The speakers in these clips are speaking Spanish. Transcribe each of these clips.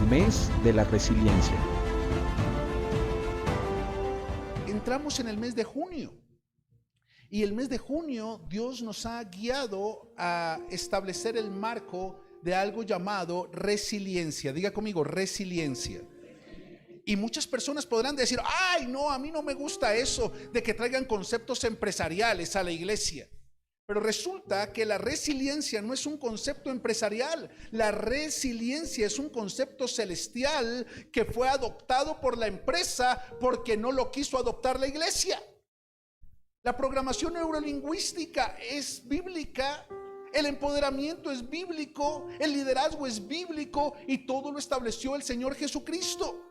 mes de la resiliencia. Entramos en el mes de junio y el mes de junio Dios nos ha guiado a establecer el marco de algo llamado resiliencia. Diga conmigo, resiliencia. Y muchas personas podrán decir, ay no, a mí no me gusta eso de que traigan conceptos empresariales a la iglesia. Pero resulta que la resiliencia no es un concepto empresarial. La resiliencia es un concepto celestial que fue adoptado por la empresa porque no lo quiso adoptar la iglesia. La programación neurolingüística es bíblica, el empoderamiento es bíblico, el liderazgo es bíblico y todo lo estableció el Señor Jesucristo.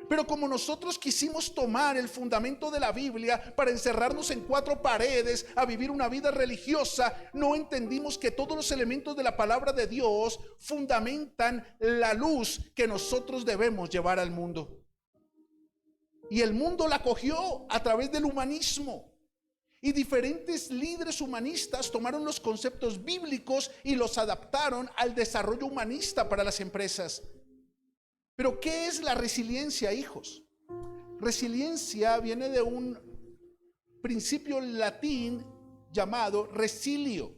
Pero como nosotros quisimos tomar el fundamento de la Biblia para encerrarnos en 4 paredes a vivir una vida religiosa, no entendimos que todos los elementos de la palabra de Dios fundamentan la luz que nosotros debemos llevar al mundo. Y el mundo la cogió a través del humanismo. Y diferentes líderes humanistas tomaron los conceptos bíblicos y los adaptaron al desarrollo humanista para las empresas. Pero ¿qué es la resiliencia, hijos? Resiliencia viene de un principio latín llamado resilio.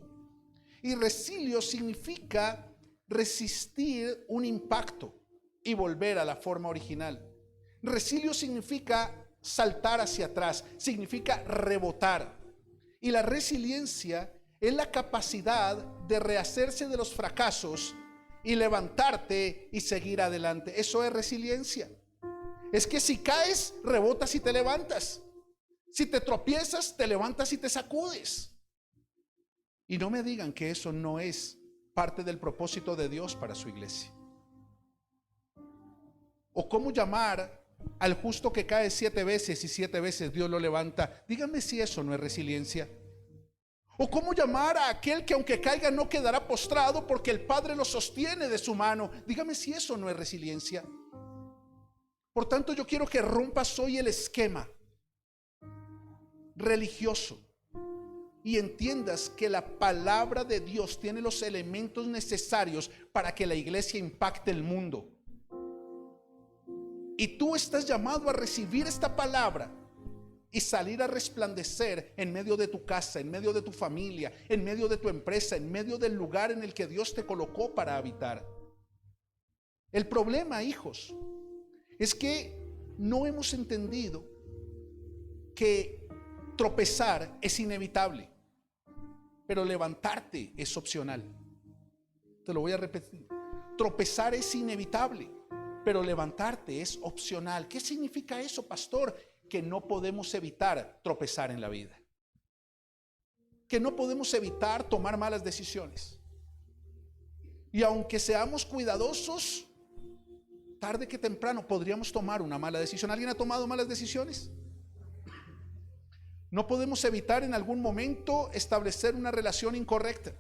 Y resilio significa resistir un impacto y volver a la forma original. Resilio significa saltar hacia atrás, significa rebotar. Y la resiliencia es la capacidad de rehacerse de los fracasos y levantarte y seguir adelante. Eso es resiliencia. Es que si caes, rebotas y te levantas. Si te tropiezas, te levantas y te sacudes. Y no me digan que eso no es parte del propósito de Dios para su iglesia. O cómo llamar al justo que cae 7 veces y 7 veces Dios lo levanta. Díganme si eso no es resiliencia. O cómo llamar a aquel que aunque caiga no quedará postrado porque el Padre lo sostiene de su mano. Dígame si eso no es resiliencia. Por tanto, yo quiero que rompas hoy el esquema religioso y entiendas que la palabra de Dios tiene los elementos necesarios para que la iglesia impacte el mundo. Y tú estás llamado a recibir esta palabra y salir a resplandecer en medio de tu casa, en medio de tu familia, en medio de tu empresa, en medio del lugar en el que Dios te colocó para habitar. El problema, hijos, es que no hemos entendido que tropezar es inevitable, pero levantarte es opcional. Te lo voy a repetir. Tropezar es inevitable, pero levantarte es opcional. ¿Qué significa eso, pastor? Que no podemos evitar tropezar en la vida, que no podemos evitar tomar malas decisiones. Y aunque seamos cuidadosos, tarde que temprano podríamos tomar una mala decisión. ¿Alguien ha tomado malas decisiones? No podemos evitar en algún momento establecer una relación incorrecta.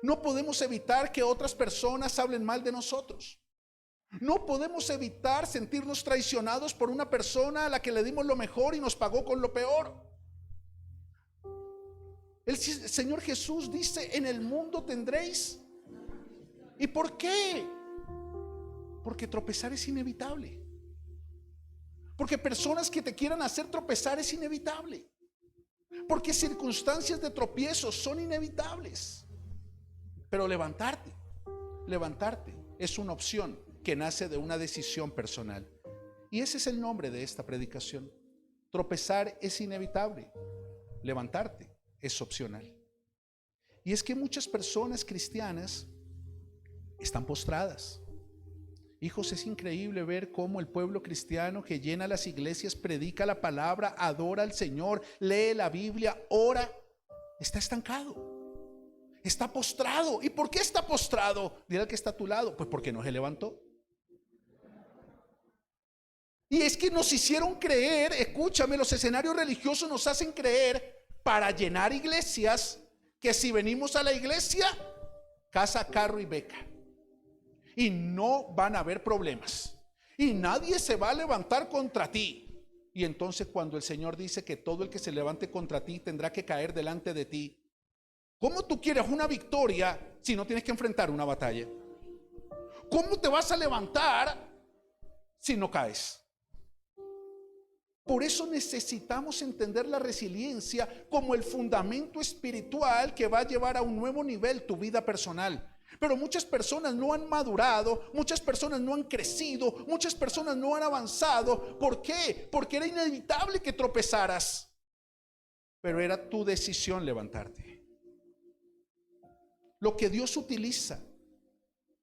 No podemos evitar que otras personas hablen mal de nosotros. No podemos evitar sentirnos traicionados por una persona a la que le dimos lo mejor y nos pagó con lo peor. El Señor Jesús dice, en el mundo tendréis. ¿Y por qué? Porque tropezar es inevitable. Porque personas que te quieran hacer tropezar es inevitable. Porque circunstancias de tropiezo son inevitables. Pero levantarte es una opción que nace de una decisión personal. Y ese es el nombre de esta predicación. Tropezar es inevitable, levantarte es opcional. Y es que muchas personas cristianas están postradas. Hijos, es increíble ver cómo el pueblo cristiano que llena las iglesias, predica la palabra, adora al Señor, lee la Biblia, ora, está estancado, está postrado. ¿Y por qué está postrado? Dile al que está a tu lado, pues porque no se levantó. Y es que nos hicieron creer, escúchame, los escenarios religiosos nos hacen creer para llenar iglesias que si venimos a la iglesia, casa, carro y beca. Y no van a haber problemas. Y nadie se va a levantar contra ti. Y entonces cuando el Señor dice que todo el que se levante contra ti tendrá que caer delante de ti, ¿cómo tú quieres una victoria si no tienes que enfrentar una batalla? ¿Cómo te vas a levantar si no caes? Por eso necesitamos entender la resiliencia como el fundamento espiritual que va a llevar a un nuevo nivel tu vida personal. Pero muchas personas no han madurado, muchas personas no han crecido, muchas personas no han avanzado. ¿Por qué? Porque era inevitable que tropezaras, pero era tu decisión levantarte. Lo que Dios utiliza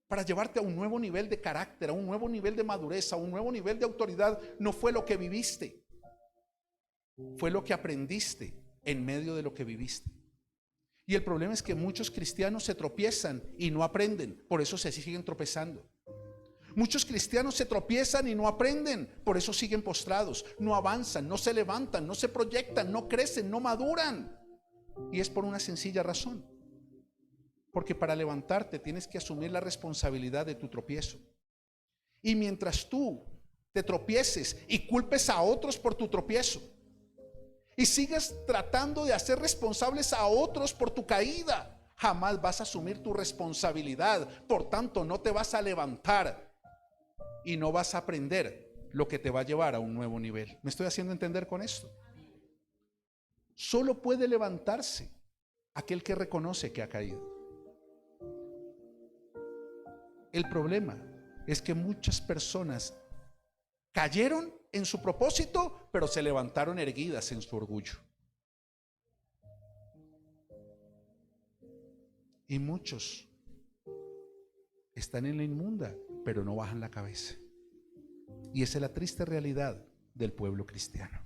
para llevarte a un nuevo nivel de carácter, a un nuevo nivel de madurez, a un nuevo nivel de autoridad, no fue lo que viviste, fue lo que aprendiste en medio de lo que viviste. Y el problema es que muchos cristianos se tropiezan y no aprenden, por eso se siguen tropezando. Muchos cristianos se tropiezan y no aprenden, por eso siguen postrados, no avanzan, no se levantan, no se proyectan, no crecen, no maduran. Y es por una sencilla razón, porque para levantarte tienes que asumir la responsabilidad de tu tropiezo. Y mientras tú te tropieces y culpes a otros por tu tropiezo, y sigas tratando de hacer responsables a otros por tu caída, jamás vas a asumir tu responsabilidad. Por tanto, no te vas a levantar y no vas a aprender lo que te va a llevar a un nuevo nivel. ¿Me estoy haciendo entender con esto? Solo puede levantarse aquel que reconoce que ha caído. El problema es que muchas personas cayeron en su propósito, pero se levantaron erguidas en su orgullo. Y muchos están en la inmunda, pero no bajan la cabeza. Y esa es la triste realidad del pueblo cristiano.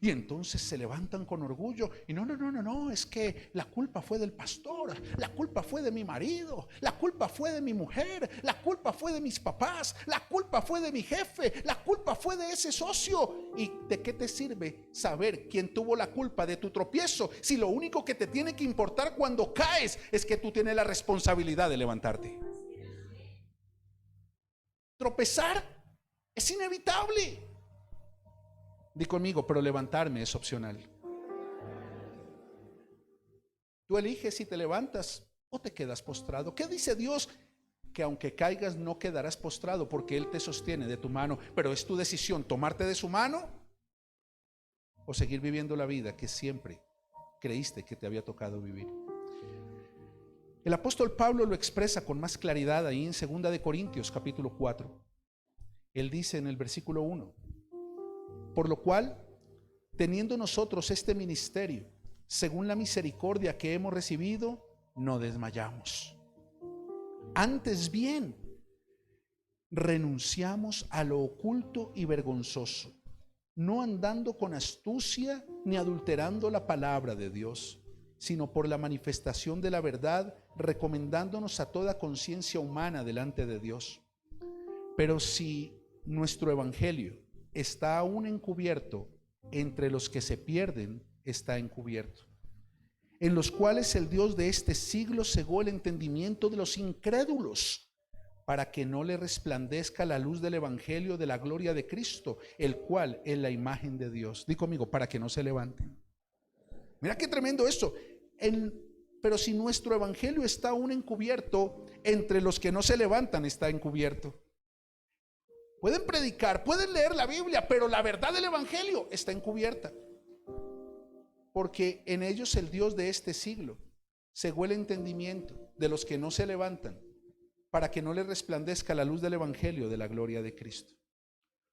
Y entonces se levantan con orgullo y no, es que la culpa fue del pastor, la culpa fue de mi marido, la culpa fue de mi mujer, la culpa fue de mis papás, la culpa fue de mi jefe, la culpa fue de ese socio. ¿Y de qué te sirve saber quién tuvo la culpa de tu tropiezo si lo único que te tiene que importar cuando caes es que tú tienes la responsabilidad de levantarte? Tropezar es inevitable. Di conmigo, pero levantarme es opcional. Tú eliges si te levantas o te quedas postrado. ¿Qué dice Dios? Que aunque caigas no quedarás postrado, porque Él te sostiene de tu mano. Pero es tu decisión tomarte de su mano o seguir viviendo la vida que siempre creíste que te había tocado vivir. El apóstol Pablo lo expresa con más claridad ahí en 2 de Corintios capítulo 4. Él dice en el versículo 1: por lo cual, teniendo nosotros este ministerio, según la misericordia que hemos recibido, no desmayamos. Antes bien, renunciamos a lo oculto y vergonzoso, no andando con astucia ni adulterando la palabra de Dios, sino por la manifestación de la verdad, recomendándonos a toda conciencia humana delante de Dios. Pero si nuestro evangelio está aún encubierto, entre los que se pierden está encubierto, en los cuales el Dios de este siglo cegó el entendimiento de los incrédulos, para que no le resplandezca la luz del evangelio de la gloria de Cristo, el cual es la imagen de Dios. Di conmigo, para que no se levanten. Mira qué tremendo esto. Pero si nuestro evangelio está aún encubierto, entre los que no se levantan está encubierto. Pueden predicar, pueden leer la Biblia, pero la verdad del evangelio está encubierta, porque en ellos el Dios de este siglo cegó el entendimiento de los que no se levantan, para que no les resplandezca la luz del evangelio de la gloria de Cristo.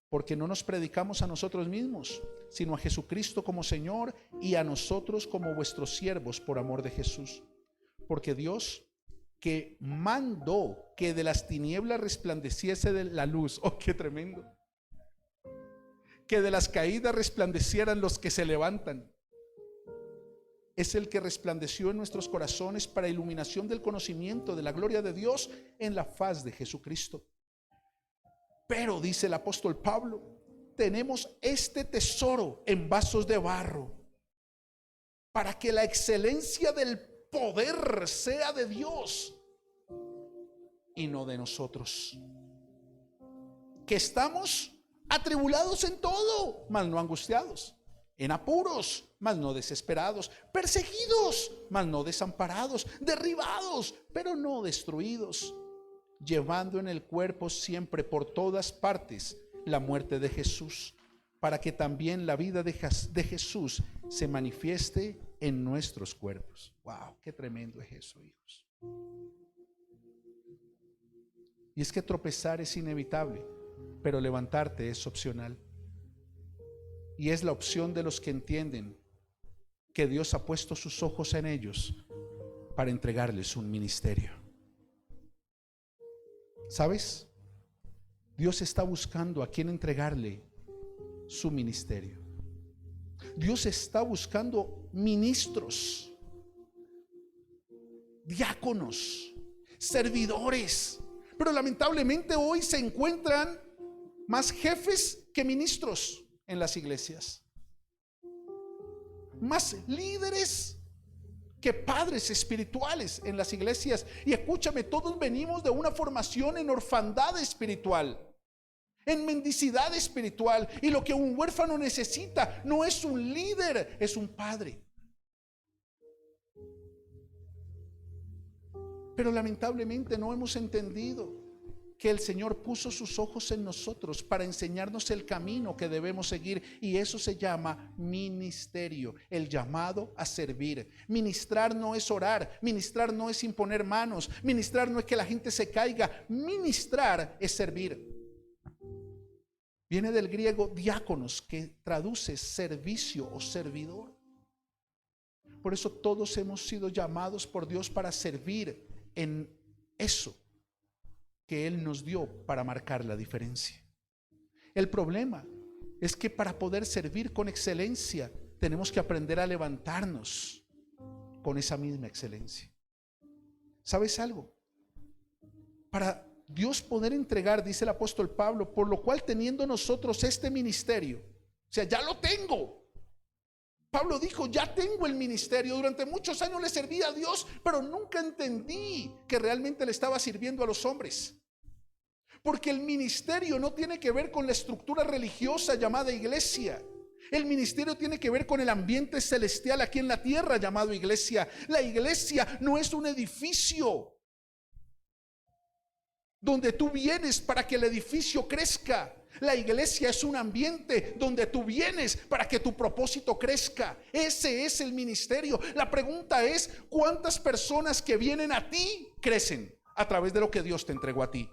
Porque no nos predicamos a nosotros mismos, sino a Jesucristo como Señor, y a nosotros como vuestros siervos por amor de Jesús. Porque Dios, que mandó que de las tinieblas resplandeciese de la luz, oh, qué tremendo, que de las caídas resplandecieran los que se levantan, es el que resplandeció en nuestros corazones para iluminación del conocimiento de la gloria de Dios en la faz de Jesucristo. Pero, dice el apóstol Pablo, tenemos este tesoro en vasos de barro, para que la excelencia del poder sea de Dios y no de nosotros, que estamos atribulados en todo, mas no angustiados, en apuros, mas no desesperados, perseguidos, mas no desamparados, derribados, pero no destruidos, llevando en el cuerpo siempre por todas partes la muerte de Jesús, para que también la vida de Jesús se manifieste en nuestros cuerpos. Wow, qué tremendo es eso, hijos. Y es que tropezar es inevitable, pero levantarte es opcional. Y es la opción de los que entienden que Dios ha puesto sus ojos en ellos para entregarles un ministerio. ¿Sabes? Dios está buscando a quien entregarle su ministerio. Dios está buscando ministros, diáconos, servidores. Pero lamentablemente hoy se encuentran más jefes que ministros en las iglesias, más líderes que padres espirituales en las iglesias. Y escúchame, todos venimos de una formación en orfandad espiritual, en mendicidad espiritual, y lo que un huérfano necesita no es un líder, es un padre. Pero lamentablemente no hemos entendido que el Señor puso sus ojos en nosotros para enseñarnos el camino que debemos seguir, y eso se llama ministerio, el llamado a servir. Ministrar no es orar, ministrar no es imponer manos, ministrar no es que la gente se caiga, ministrar es servir. Viene del griego diáconos, que traduce servicio o servidor. Por eso todos hemos sido llamados por Dios para servir en eso que Él nos dio para marcar la diferencia. El problema es que para poder servir con excelencia tenemos que aprender a levantarnos con esa misma excelencia. ¿Sabes algo? Para Dios poder entregar, dice el apóstol Pablo, por lo cual teniendo nosotros este ministerio, o sea, ya lo tengo. Pablo dijo, ya tengo el ministerio. Durante muchos años le serví a Dios, pero nunca entendí que realmente le estaba sirviendo a los hombres. Porque el ministerio no tiene que ver con la estructura religiosa llamada iglesia. El ministerio tiene que ver con el ambiente celestial aquí en la tierra llamado iglesia. La iglesia no es un edificio donde tú vienes para que el edificio crezca. La iglesia es un ambiente donde tú vienes para que tu propósito crezca. Ese es el ministerio. La pregunta es, ¿cuántas personas que vienen a ti crecen a través de lo que Dios te entregó a ti?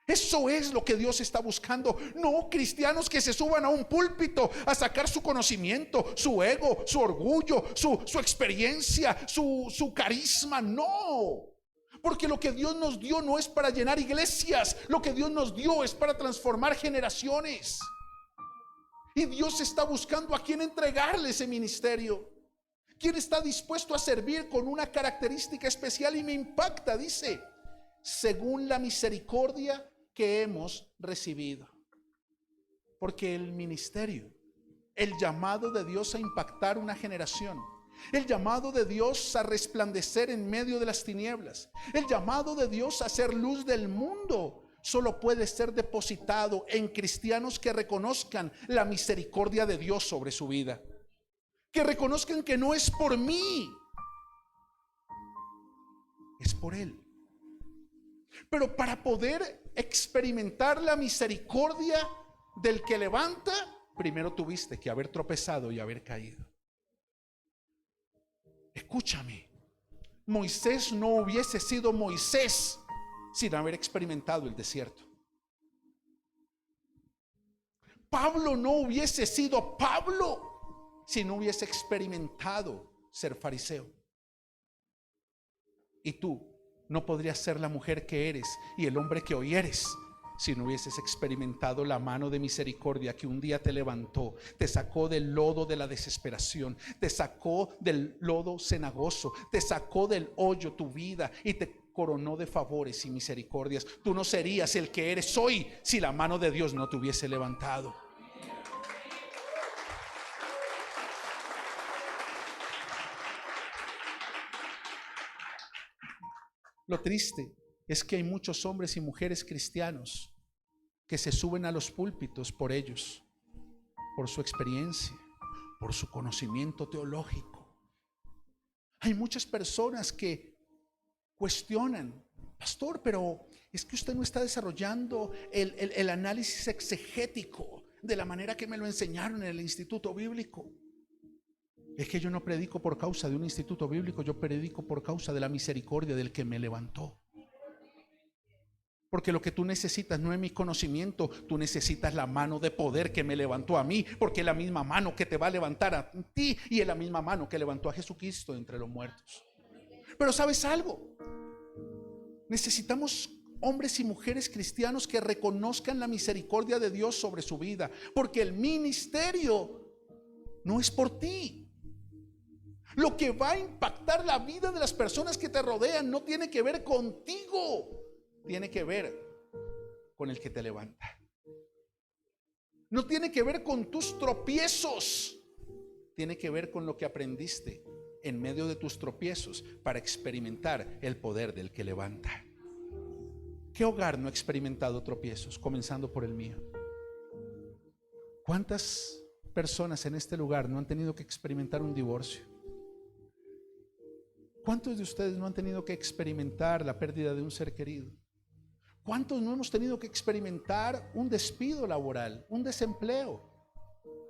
Eso es lo que Dios está buscando. No cristianos que se suban a un púlpito a sacar su conocimiento, su ego, su orgullo, su experiencia, su carisma. No. Porque lo que Dios nos dio no es para llenar iglesias. Lo que Dios nos dio es para transformar generaciones. Y Dios está buscando a quien entregarle ese ministerio. ¿Quién está dispuesto a servir con una característica especial? Y me impacta, dice, según la misericordia que hemos recibido. Porque el ministerio, el llamado de Dios a impactar una generación, el llamado de Dios a resplandecer en medio de las tinieblas, el llamado de Dios a ser luz del mundo, solo puede ser depositado en cristianos que reconozcan la misericordia de Dios sobre su vida, que reconozcan que no es por mí, es por Él. Pero para poder experimentar la misericordia del que levanta, primero tuviste que haber tropezado y haber caído. Escúchame, Moisés no hubiese sido Moisés sin haber experimentado el desierto. Pablo no hubiese sido Pablo si no hubiese experimentado ser fariseo. Y tú no podrías ser la mujer que eres y el hombre que hoy eres si no hubieses experimentado la mano de misericordia que un día te levantó, te sacó del lodo de la desesperación, te sacó del lodo cenagoso, te sacó del hoyo tu vida y te coronó de favores y misericordias. Tú no serías el que eres hoy si la mano de Dios no te hubiese levantado. Lo triste es que hay muchos hombres y mujeres cristianos que se suben a los púlpitos por ellos, por su experiencia, por su conocimiento teológico. Hay muchas personas que cuestionan, pastor, pero es que usted no está desarrollando el análisis exegético de la manera que me lo enseñaron en el instituto bíblico. Es que yo no predico por causa de un instituto bíblico, yo predico por causa de la misericordia del que me levantó. Porque lo que tú necesitas no es mi conocimiento, tú necesitas la mano de poder que me levantó a mí, porque es la misma mano que te va a levantar a ti y es la misma mano que levantó a Jesucristo entre los muertos. Pero ¿sabes algo? Necesitamos hombres y mujeres cristianos que reconozcan la misericordia de Dios sobre su vida, porque el ministerio no es por ti. Lo que va a impactar la vida de las personas que te rodean no tiene que ver contigo, tiene que ver con el que te levanta. No tiene que ver con tus tropiezos, tiene que ver con lo que aprendiste en medio de tus tropiezos para experimentar el poder del que levanta. ¿Qué hogar no ha experimentado tropiezos? Comenzando por el mío. ¿Cuántas personas en este lugar no han tenido que experimentar un divorcio? ¿Cuántos de ustedes no han tenido que experimentar la pérdida de un ser querido? ¿Cuántos no hemos tenido que experimentar un despido laboral, un desempleo,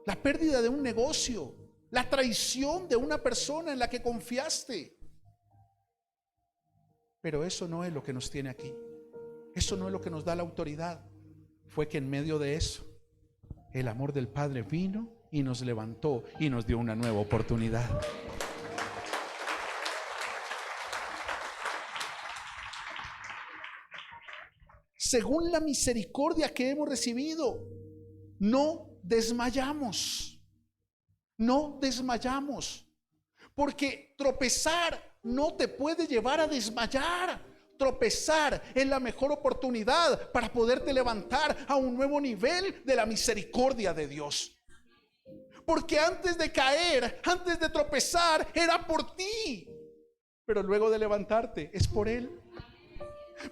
la pérdida de un negocio, la traición de una persona en la que confiaste? Pero eso no es lo que nos tiene aquí. Eso no es lo que nos da la autoridad. Fue que en medio de eso, el amor del Padre vino y nos levantó y nos dio una nueva oportunidad. Según la misericordia que hemos recibido, no desmayamos. No desmayamos. Porque tropezar no te puede llevar a desmayar. Tropezar es la mejor oportunidad para poderte levantar a un nuevo nivel de la misericordia de Dios. Porque antes de caer, antes de tropezar, era por ti. Pero luego de levantarte, es por Él.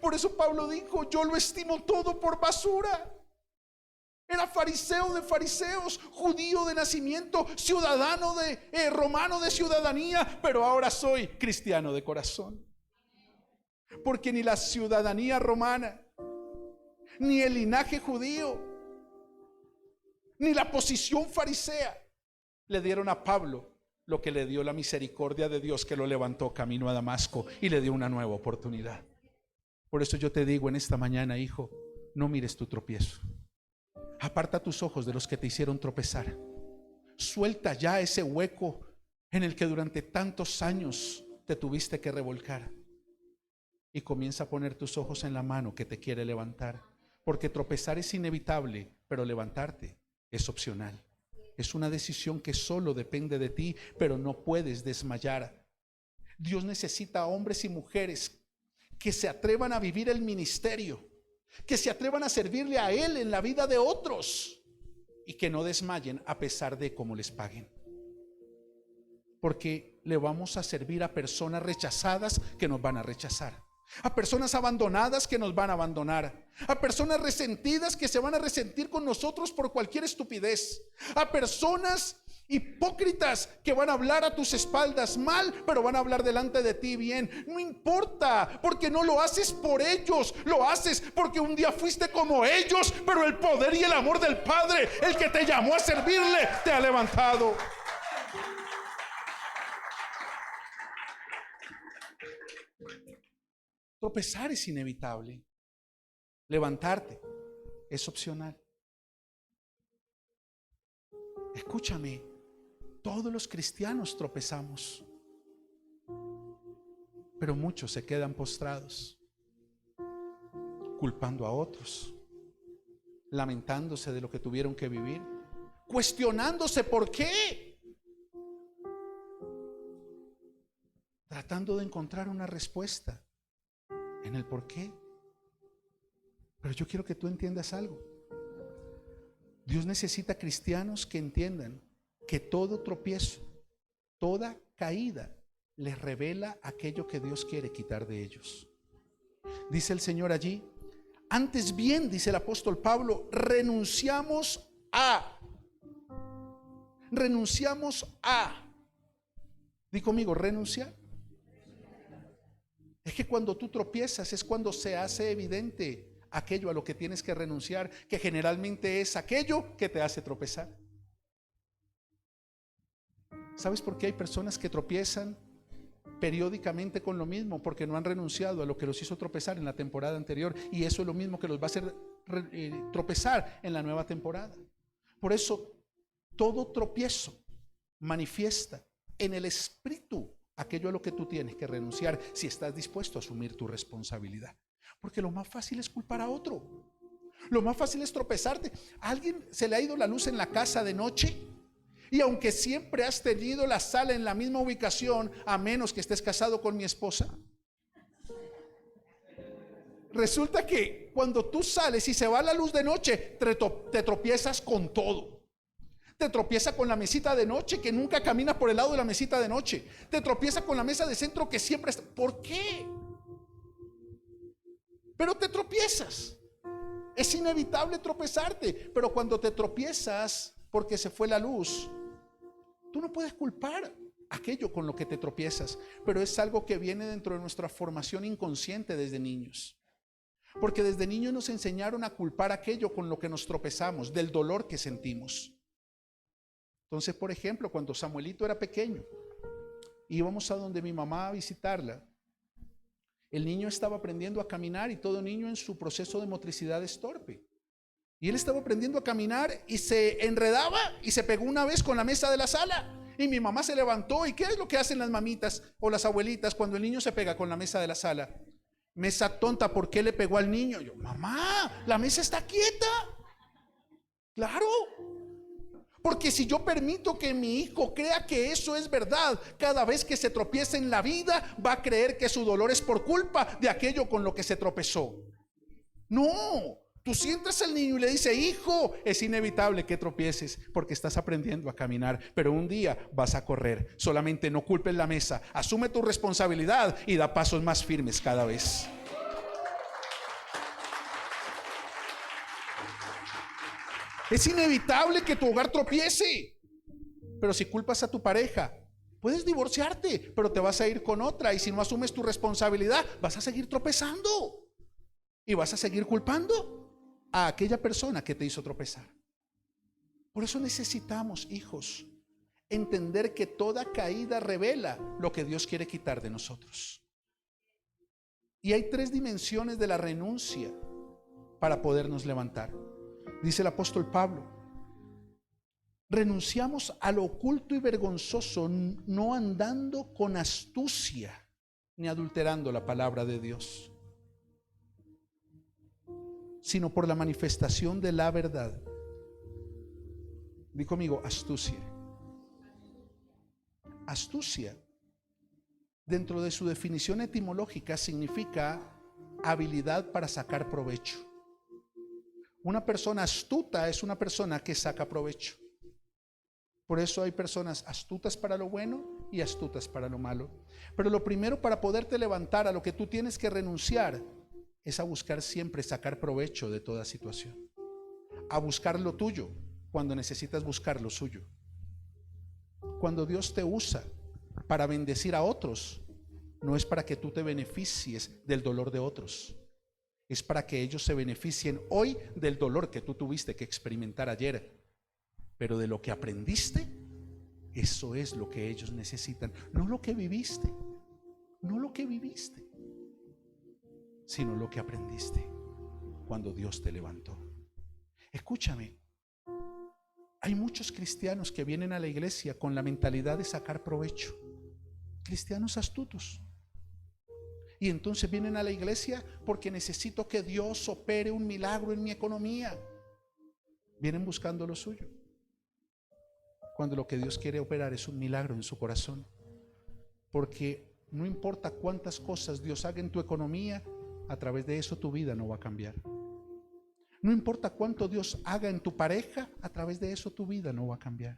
Por eso Pablo dijo: yo lo estimo todo por basura. Era fariseo de fariseos, judío de nacimiento, ciudadano de romano de ciudadanía, pero ahora soy cristiano de corazón. Porque ni la ciudadanía romana, ni el linaje judío, ni la posición farisea le dieron a Pablo lo que le dio la misericordia de Dios, que lo levantó camino a Damasco y le dio una nueva oportunidad. Por eso yo te digo en esta mañana, hijo, no mires tu tropiezo. Aparta tus ojos de los que te hicieron tropezar. Suelta ya ese hueco en el que durante tantos años te tuviste que revolcar. Y comienza a poner tus ojos en la mano que te quiere levantar. Porque tropezar es inevitable, pero levantarte es opcional. Es una decisión que solo depende de ti, pero no puedes desmayar. Dios necesita hombres y mujeres que se atrevan a vivir el ministerio, que se atrevan a servirle a Él en la vida de otros y que no desmayen a pesar de cómo les paguen. Porque le vamos a servir a personas rechazadas que nos van a rechazar, a personas abandonadas que nos van a abandonar, a personas resentidas que se van a resentir con nosotros por cualquier estupidez, a personas hipócritas que van a hablar a tus espaldas mal, pero van a hablar delante de ti bien. No importa, porque no lo haces por ellos, lo haces porque un día fuiste como ellos, pero el poder y el amor del Padre, el que te llamó a servirle, te ha levantado. Tropezar es inevitable, levantarte es opcional. Escúchame, todos los cristianos tropezamos, pero muchos se quedan postrados, culpando a otros, lamentándose de lo que tuvieron que vivir, cuestionándose por qué, tratando de encontrar una respuesta en el por qué. Pero yo quiero que tú entiendas algo. Dios necesita cristianos que entiendan que todo tropiezo, toda caída les revela aquello que Dios quiere quitar de ellos. Dice el Señor allí: antes bien, dice el apóstol Pablo, renunciamos a. Di conmigo, renunciar. Es que cuando tú tropiezas es cuando se hace evidente aquello a lo que tienes que renunciar, que generalmente es aquello que te hace tropezar. ¿Sabes por qué hay personas que tropiezan periódicamente con lo mismo? Porque no han renunciado a lo que los hizo tropezar en la temporada anterior, y eso es lo mismo que los va a hacer tropezar en la nueva temporada. Por eso todo tropiezo manifiesta en el espíritu aquello a lo que tú tienes que renunciar, si estás dispuesto a asumir tu responsabilidad. Porque lo más fácil es culpar a otro, lo más fácil es tropezarte. ¿A alguien se le ha ido la luz en la casa de noche? Y aunque siempre has tenido la sala en la misma ubicación, a menos que estés casado con mi esposa, resulta que cuando tú sales y se va la luz de noche, te tropiezas con todo. Te tropieza con la mesita de noche que nunca camina por el lado de la mesita de noche. Te tropieza con la mesa de centro que siempre está. ¿Por qué? Pero te tropiezas. Es inevitable tropezarte. Pero cuando te tropiezas porque se fue la luz, tú no puedes culpar aquello con lo que te tropiezas. Pero es algo que viene dentro de nuestra formación inconsciente desde niños. Porque desde niños nos enseñaron a culpar aquello con lo que nos tropezamos, del dolor que sentimos. Entonces, por ejemplo, cuando Samuelito era pequeño, íbamos a donde mi mamá a visitarla. El niño estaba aprendiendo a caminar, y todo niño en su proceso de motricidad es torpe. Y él estaba aprendiendo a caminar y se enredaba y se pegó una vez con la mesa de la sala. Y mi mamá se levantó. ¿Y qué es lo que hacen las mamitas o las abuelitas cuando el niño se pega con la mesa de la sala? Mesa tonta, ¿por qué le pegó al niño? Yo, mamá, la mesa está quieta. Claro. Porque si yo permito que mi hijo crea que eso es verdad, cada vez que se tropiece en la vida, va a creer que su dolor es por culpa de aquello con lo que se tropezó. No, tú sientas al niño y le dices: hijo, es inevitable que tropieces porque estás aprendiendo a caminar, pero un día vas a correr. Solamente no culpes la mesa, asume tu responsabilidad y da pasos más firmes cada vez. Es inevitable que tu hogar tropiece. Pero si culpas a tu pareja, puedes divorciarte, pero te vas a ir con otra. Y si no asumes tu responsabilidad, vas a seguir tropezando. Y vas a seguir culpando a aquella persona que te hizo tropezar. Por eso necesitamos, hijos, entender que toda caída revela lo que Dios quiere quitar de nosotros. Y hay 3 dimensiones de la renuncia para podernos levantar. Dice el apóstol Pablo: renunciamos a lo oculto y vergonzoso, no andando con astucia ni adulterando la palabra de Dios, sino por la manifestación de la verdad. Di conmigo: astucia. Astucia, dentro de su definición etimológica, significa habilidad para sacar provecho. Una persona astuta es una persona que saca provecho. Por eso hay personas astutas para lo bueno y astutas para lo malo. Pero lo primero para poderte levantar, a lo que tú tienes que renunciar, es a buscar siempre sacar provecho de toda situación. A buscar lo tuyo cuando necesitas buscar lo suyo. Cuando Dios te usa para bendecir a otros, no es para que tú te beneficies del dolor de otros. Es para que ellos se beneficien hoy del dolor que tú tuviste que experimentar ayer. Pero de lo que aprendiste, eso es lo que ellos necesitan. No lo que viviste, no lo que viviste, sino lo que aprendiste cuando Dios te levantó. Escúchame, hay muchos cristianos que vienen a la iglesia con la mentalidad de sacar provecho. Cristianos astutos. Y entonces vienen a la iglesia porque necesito que Dios opere un milagro en mi economía. Vienen buscando lo suyo, cuando lo que Dios quiere operar es un milagro en su corazón. Porque no importa cuántas cosas Dios haga en tu economía, a través de eso tu vida no va a cambiar. No importa cuánto Dios haga en tu pareja, a través de eso tu vida no va a cambiar.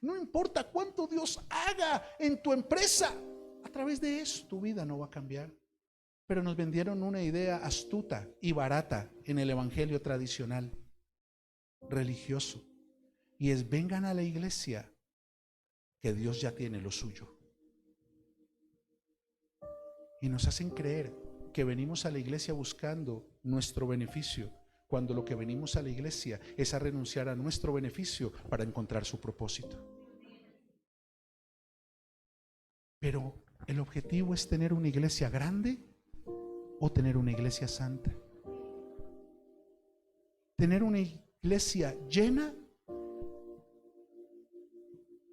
No importa cuánto Dios haga en tu empresa, a través de eso tu vida no va a cambiar. Pero nos vendieron una idea astuta y barata en el evangelio tradicional religioso, y es: vengan a la iglesia, que Dios ya tiene lo suyo. y nos hacen creer que venimos a la iglesia buscando nuestro beneficio, cuando lo que venimos a la iglesia es a renunciar a nuestro beneficio para encontrar su propósito. Pero el objetivo es tener una iglesia grande o tener una iglesia santa. Tener una iglesia llena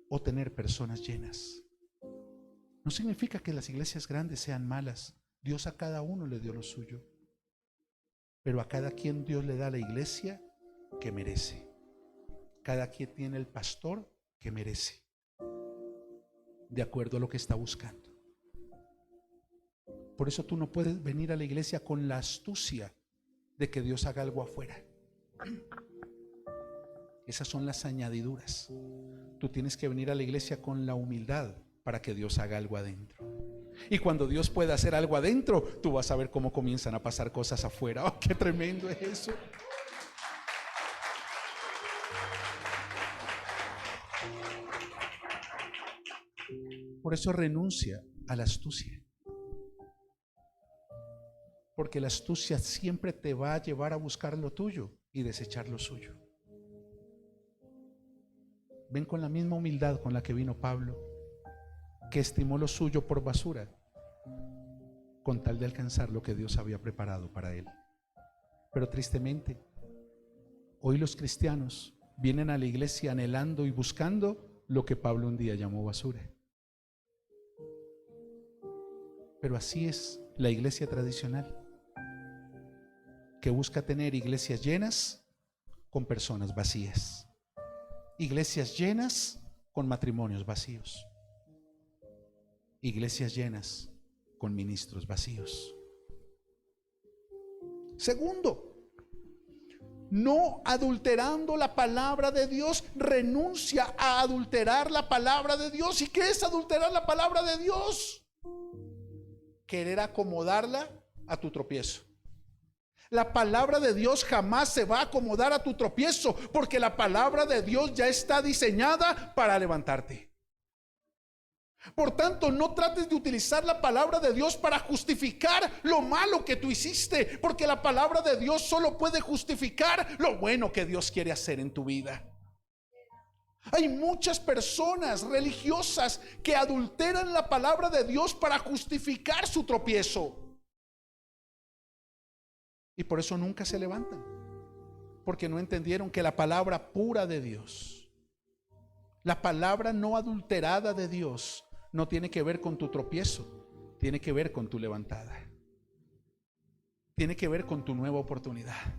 o tener personas llenas. No significa que las iglesias grandes sean malas. Dios a cada uno le dio lo suyo, pero a cada quien Dios le da la iglesia que merece. Cada quien tiene el pastor que merece, de acuerdo a lo que está buscando. Por eso tú no puedes venir a la iglesia con la astucia de que Dios haga algo afuera. Esas son las añadiduras. Tú tienes que venir a la iglesia con la humildad para que Dios haga algo adentro. Y cuando Dios pueda hacer algo adentro, tú vas a ver cómo comienzan a pasar cosas afuera. ¡Oh, qué tremendo es eso! Por eso renuncia a la astucia, porque la astucia siempre te va a llevar a buscar lo tuyo y desechar lo suyo. Ven con la misma humildad con la que vino Pablo, que estimó lo suyo por basura con tal de alcanzar lo que Dios había preparado para él. Pero tristemente, hoy los cristianos vienen a la iglesia anhelando y buscando lo que Pablo un día llamó basura. Pero así es la iglesia tradicional, que busca tener iglesias llenas con personas vacías, iglesias llenas con matrimonios vacíos, iglesias llenas con ministros vacíos. Segundo, no adulterando la palabra de Dios. Renuncia a adulterar la palabra de Dios. ¿Y qué es adulterar la palabra de Dios? Querer acomodarla a tu tropiezo. La palabra de Dios jamás se va a acomodar a tu tropiezo, porque la palabra de Dios ya está diseñada para levantarte. Por tanto, no trates de utilizar la palabra de Dios para justificar lo malo que tú hiciste, porque la palabra de Dios solo puede justificar lo bueno que Dios quiere hacer en tu vida. Hay muchas personas religiosas que adulteran la palabra de Dios para justificar su tropiezo, y por eso nunca se levantan, porque no entendieron que la palabra pura de Dios, la palabra no adulterada de Dios, no tiene que ver con tu tropiezo, tiene que ver con tu levantada, tiene que ver con tu nueva oportunidad.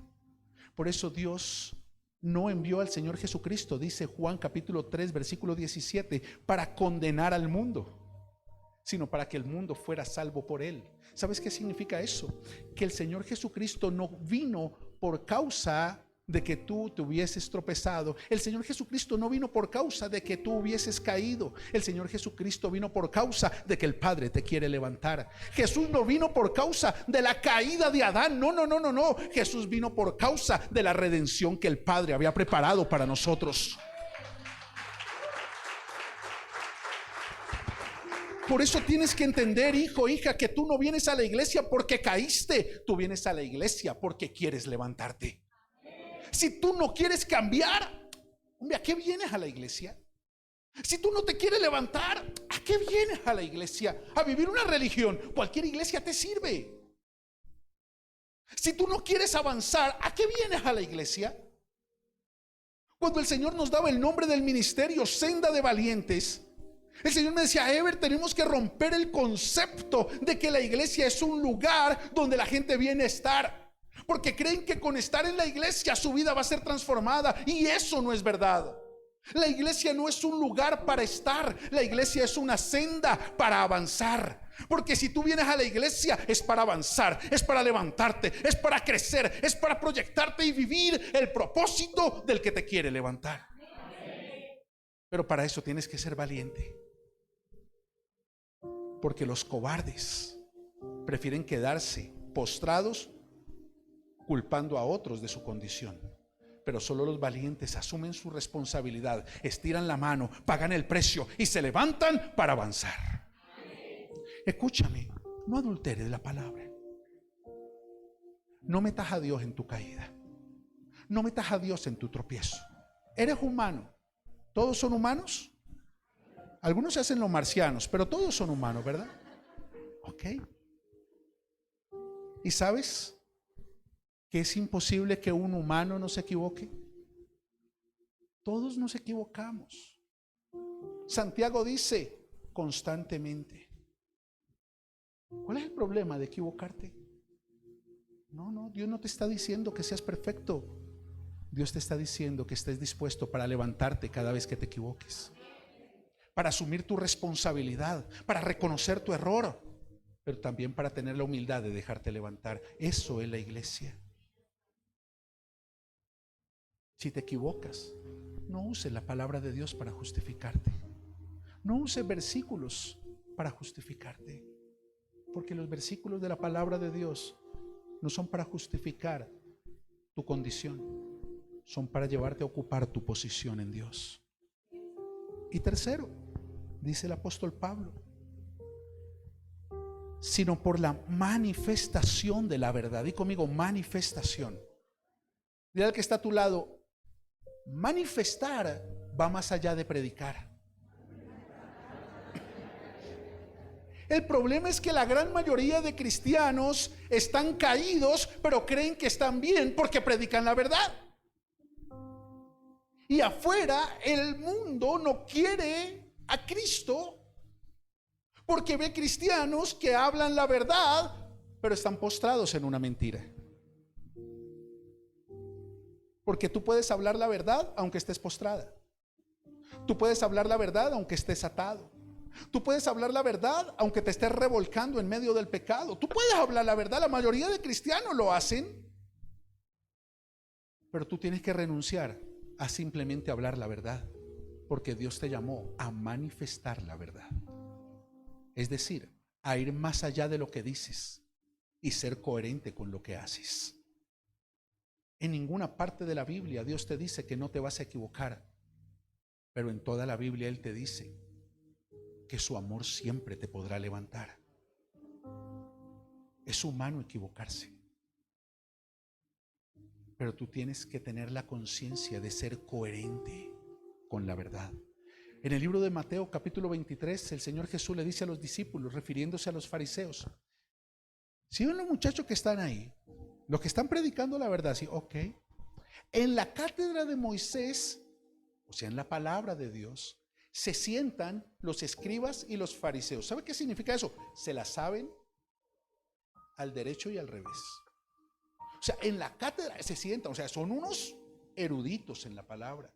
Por eso Dios no envió al Señor Jesucristo, dice Juan capítulo 3 versículo 17, para condenar al mundo, sino para que el mundo fuera salvo por él. ¿Sabes qué significa eso? Que el Señor Jesucristo no vino por causa de que tú te hubieses tropezado. El Señor Jesucristo no vino por causa de que tú hubieses caído. El Señor Jesucristo vino por causa de que el Padre te quiere levantar. Jesús no vino por causa de la caída de Adán. No. Jesús vino por causa de la redención que el Padre había preparado para nosotros. Por eso tienes que entender, hijo, hija, que tú no vienes a la iglesia porque caíste. Tú vienes a la iglesia porque quieres levantarte. Si tú no quieres cambiar, hombre, ¿a qué vienes a la iglesia? Si tú no te quieres levantar, ¿a qué vienes a la iglesia? A vivir una religión. Cualquier iglesia te sirve. Si tú no quieres avanzar, ¿a qué vienes a la iglesia? Cuando el Señor nos daba el nombre del ministerio, Senda de Valientes, el Señor me decía: Ever, tenemos que romper el concepto de que la iglesia es un lugar donde la gente viene a estar, porque creen que con estar en la iglesia su vida va a ser transformada, y eso no es verdad. La iglesia no es un lugar para estar, la iglesia es una senda para avanzar. Porque si tú vienes a la iglesia es para avanzar, es para levantarte, es para crecer, es para proyectarte y vivir el propósito del que te quiere levantar. Pero para eso tienes que ser valiente, porque los cobardes prefieren quedarse postrados culpando a otros de su condición. Pero solo los valientes asumen su responsabilidad, estiran la mano, pagan el precio y se levantan para avanzar. Escúchame, No adulteres la palabra. No metas a Dios en tu caída. No metas a Dios en tu tropiezo. Eres humano. ¿Todos son humanos? Algunos se hacen los marcianos, pero todos son humanos, ¿verdad? Ok. ¿Y sabes que es imposible que un humano no se equivoque? Todos nos equivocamos. Santiago dice constantemente. ¿Cuál es el problema de equivocarte? No, Dios no te está diciendo que seas perfecto. Dios te está diciendo que estés dispuesto para levantarte cada vez que te equivoques, para asumir tu responsabilidad, para reconocer tu error, pero también para tener la humildad de dejarte levantar. Eso es la iglesia. Si te equivocas, no uses la palabra de Dios para justificarte. No uses versículos para justificarte, porque los versículos de la palabra de Dios no son para justificar tu condición, son para llevarte a ocupar tu posición en Dios. Y tercero, dice el apóstol Pablo, sino por la manifestación de la verdad. Di conmigo, manifestación. Dile al que está a tu lado, manifestar va más allá de predicar. El problema es que la gran mayoría de cristianos están caídos, pero creen que están bien porque predican la verdad. Y afuera el mundo no quiere a Cristo porque ve cristianos que hablan la verdad, pero están postrados en una mentira. Porque tú puedes hablar la verdad aunque estés postrada. Tú puedes hablar la verdad aunque estés atado. Tú puedes hablar la verdad aunque te estés revolcando en medio del pecado. Tú puedes hablar la verdad, la mayoría de cristianos lo hacen. Pero tú tienes que renunciar a simplemente hablar la verdad, porque Dios te llamó a manifestar la verdad. Es decir, a ir más allá de lo que dices y ser coherente con lo que haces. En ninguna parte de la Biblia Dios te dice que no te vas a equivocar, pero en toda la Biblia Él te dice que su amor siempre te podrá levantar. Es humano equivocarse, pero tú tienes que tener la conciencia de ser coherente con la verdad. En el libro de Mateo capítulo 23, el Señor Jesús le dice a los discípulos, refiriéndose a los fariseos: si ven los muchachos que están ahí, los que están predicando la verdad, sí, ok, en la cátedra de Moisés, o sea, en la palabra de Dios, se sientan los escribas y los fariseos. ¿Sabe qué significa eso? Se la saben al derecho y al revés. O sea, en la cátedra se sientan, o sea, son unos eruditos en la palabra.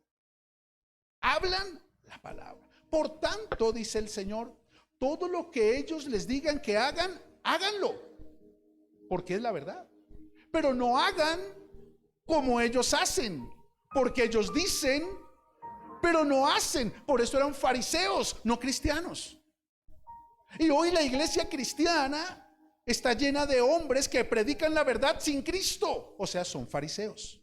Hablan la palabra. Por tanto, dice el Señor, todo lo que ellos les digan que hagan, háganlo, porque es la verdad. Pero no hagan como ellos hacen, porque ellos dicen, pero no hacen. Por eso eran fariseos, no cristianos. Y hoy la iglesia cristiana está llena de hombres que predican la verdad sin Cristo, o sea, son fariseos.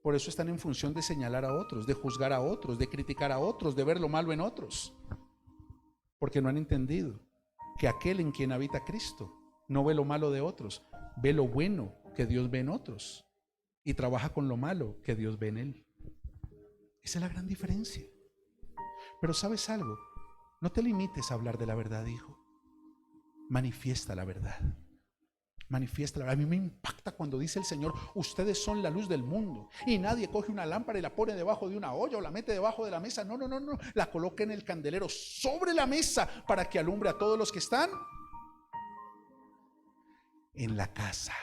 Por eso están en función de señalar a otros, de juzgar a otros, de criticar a otros, de ver lo malo en otros, porque no han entendido que aquel en quien habita Cristo no ve lo malo de otros, ve lo bueno que Dios ve en otros y trabaja con lo malo que Dios ve en él. Esa es la gran diferencia. Pero ¿sabes algo? No te limites a hablar de la verdad, hijo. Manifiesta la verdad. Manifiesta la verdad. A mí me impacta cuando dice el Señor: ustedes son la luz del mundo. Y nadie coge una lámpara y la pone debajo de una olla o la mete debajo de la mesa. No. La coloca en el candelero sobre la mesa para que alumbre a todos los que están en la casa.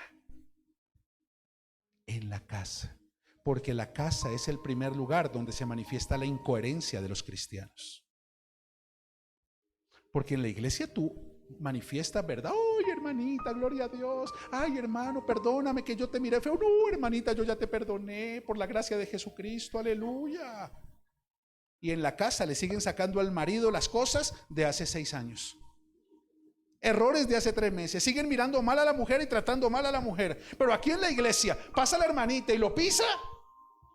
En la casa. Porque la casa es el primer lugar donde se manifiesta la incoherencia de los cristianos. Porque en la iglesia tú manifiestas verdad. Ay, hermanita, gloria a Dios. Ay, hermano, perdóname que yo te miré feo. No, hermanita, yo ya te perdoné por la gracia de Jesucristo. Aleluya. Y en la casa le siguen sacando al marido las cosas de hace 6 años. Errores de hace 3 meses. Siguen mirando mal a la mujer y tratando mal a la mujer. Pero aquí en la iglesia pasa la hermanita y lo pisa.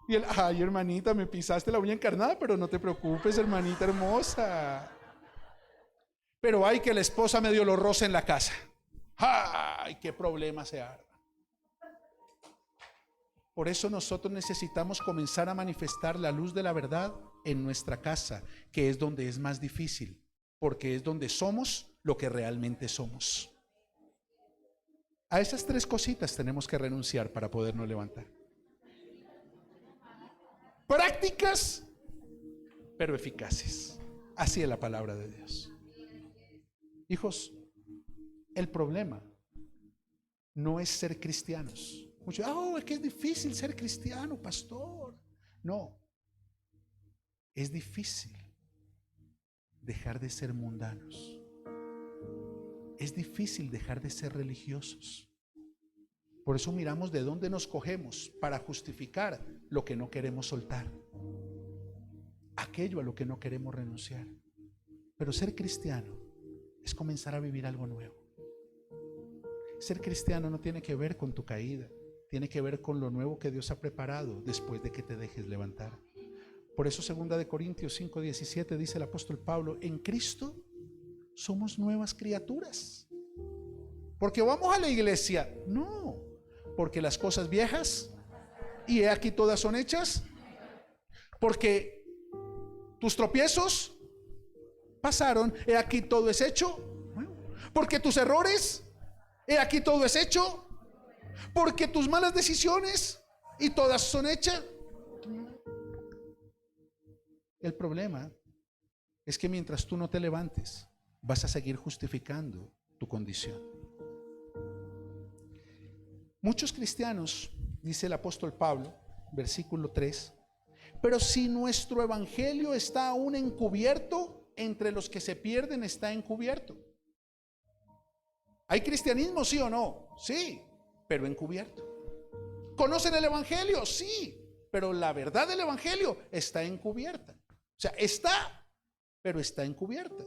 Y él: ay, hermanita, me pisaste la uña encarnada, pero no te preocupes, hermanita hermosa. pero hay que la esposa medio lo roce en la casa. ¡Ay, qué problema se arma! Por eso nosotros necesitamos comenzar a manifestar la luz de la verdad en nuestra casa, que es donde es más difícil, porque es donde somos lo que realmente somos. A esas tres cositas tenemos que renunciar para podernos levantar. Prácticas, pero eficaces. Así es la palabra de Dios. Hijos, el problema no es ser cristianos. Muchos, es que es difícil ser cristiano, pastor. No, es difícil dejar de ser mundanos. Es difícil dejar de ser religiosos. Por eso miramos de dónde nos cogemos para justificar lo que no queremos soltar, aquello a lo que no queremos renunciar. Pero ser cristiano es comenzar a vivir algo nuevo. Ser cristiano no tiene que ver con tu caída, tiene que ver con lo nuevo que Dios ha preparado después de que te dejes levantar. Por eso 2 Corintios 5:17 dice el apóstol Pablo: en Cristo somos nuevas criaturas. Porque vamos a la iglesia, no, porque las cosas viejas y he aquí todas son hechas, porque tus tropiezos pasaron, he aquí todo es hecho, porque tus errores, he aquí todo es hecho, porque tus malas decisiones y todas son hechas. El problema es que mientras tú no te levantes, vas a seguir justificando tu condición. Muchos cristianos, dice el apóstol Pablo, versículo 3, pero si nuestro evangelio está aún encubierto, entre los que se pierden está encubierto. ¿Hay cristianismo, sí o no? Sí, pero encubierto. ¿Conocen el evangelio? Sí, pero la verdad del evangelio está encubierta. O sea, está, pero está encubierta.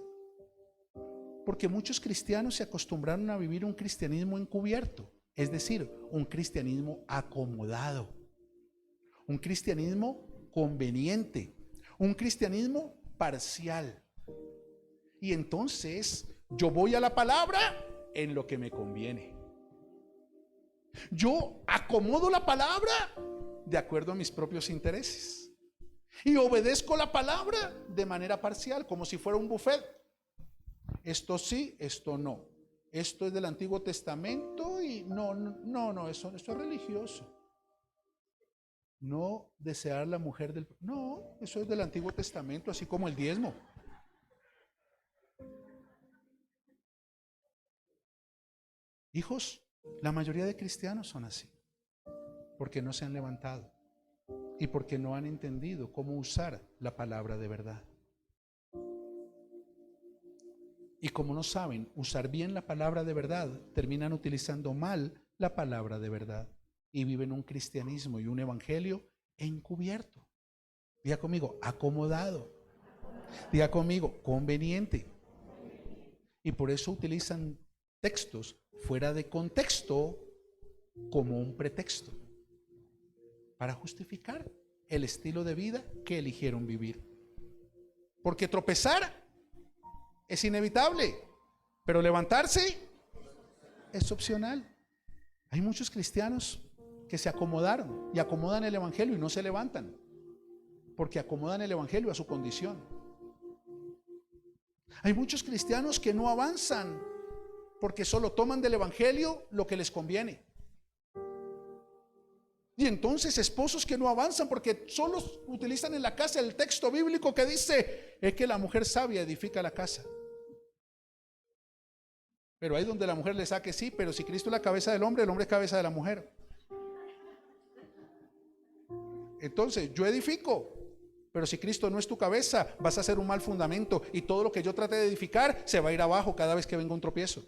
Porque muchos cristianos se acostumbraron a vivir un cristianismo encubierto, es decir, un cristianismo acomodado, un cristianismo conveniente, un cristianismo parcial. Y entonces yo voy a la palabra en lo que me conviene. Yo acomodo la palabra de acuerdo a mis propios intereses y obedezco la palabra de manera parcial, como si fuera un buffet. Esto sí, esto no. Esto es del Antiguo Testamento y no, eso es religioso. No desear la mujer del... No, eso es del Antiguo Testamento, así como el diezmo. Hijos, la mayoría de cristianos son así, porque no se han levantado y porque no han entendido cómo usar la palabra de verdad. Y como no saben usar bien la palabra de verdad, terminan utilizando mal la palabra de verdad y viven un cristianismo y un evangelio encubierto. Diga conmigo, acomodado. Diga conmigo, conveniente. Y por eso utilizan textos fuera de contexto como un pretexto para justificar el estilo de vida que eligieron vivir. Porque tropezar es inevitable, pero levantarse es opcional. Hay muchos cristianos que se acomodaron y acomodan el evangelio y no se levantan, porque acomodan el evangelio a su condición. Hay muchos cristianos que no avanzan porque solo toman del evangelio lo que les conviene. Y entonces esposos que no avanzan porque solo utilizan en la casa el texto bíblico que dice es que la mujer sabia edifica la casa. Pero ahí donde la mujer le saque, sí, pero si Cristo es la cabeza del hombre, el hombre es cabeza de la mujer. Entonces yo edifico, pero si Cristo no es tu cabeza, vas a hacer un mal fundamento y todo lo que yo trate de edificar se va a ir abajo cada vez que venga un tropiezo.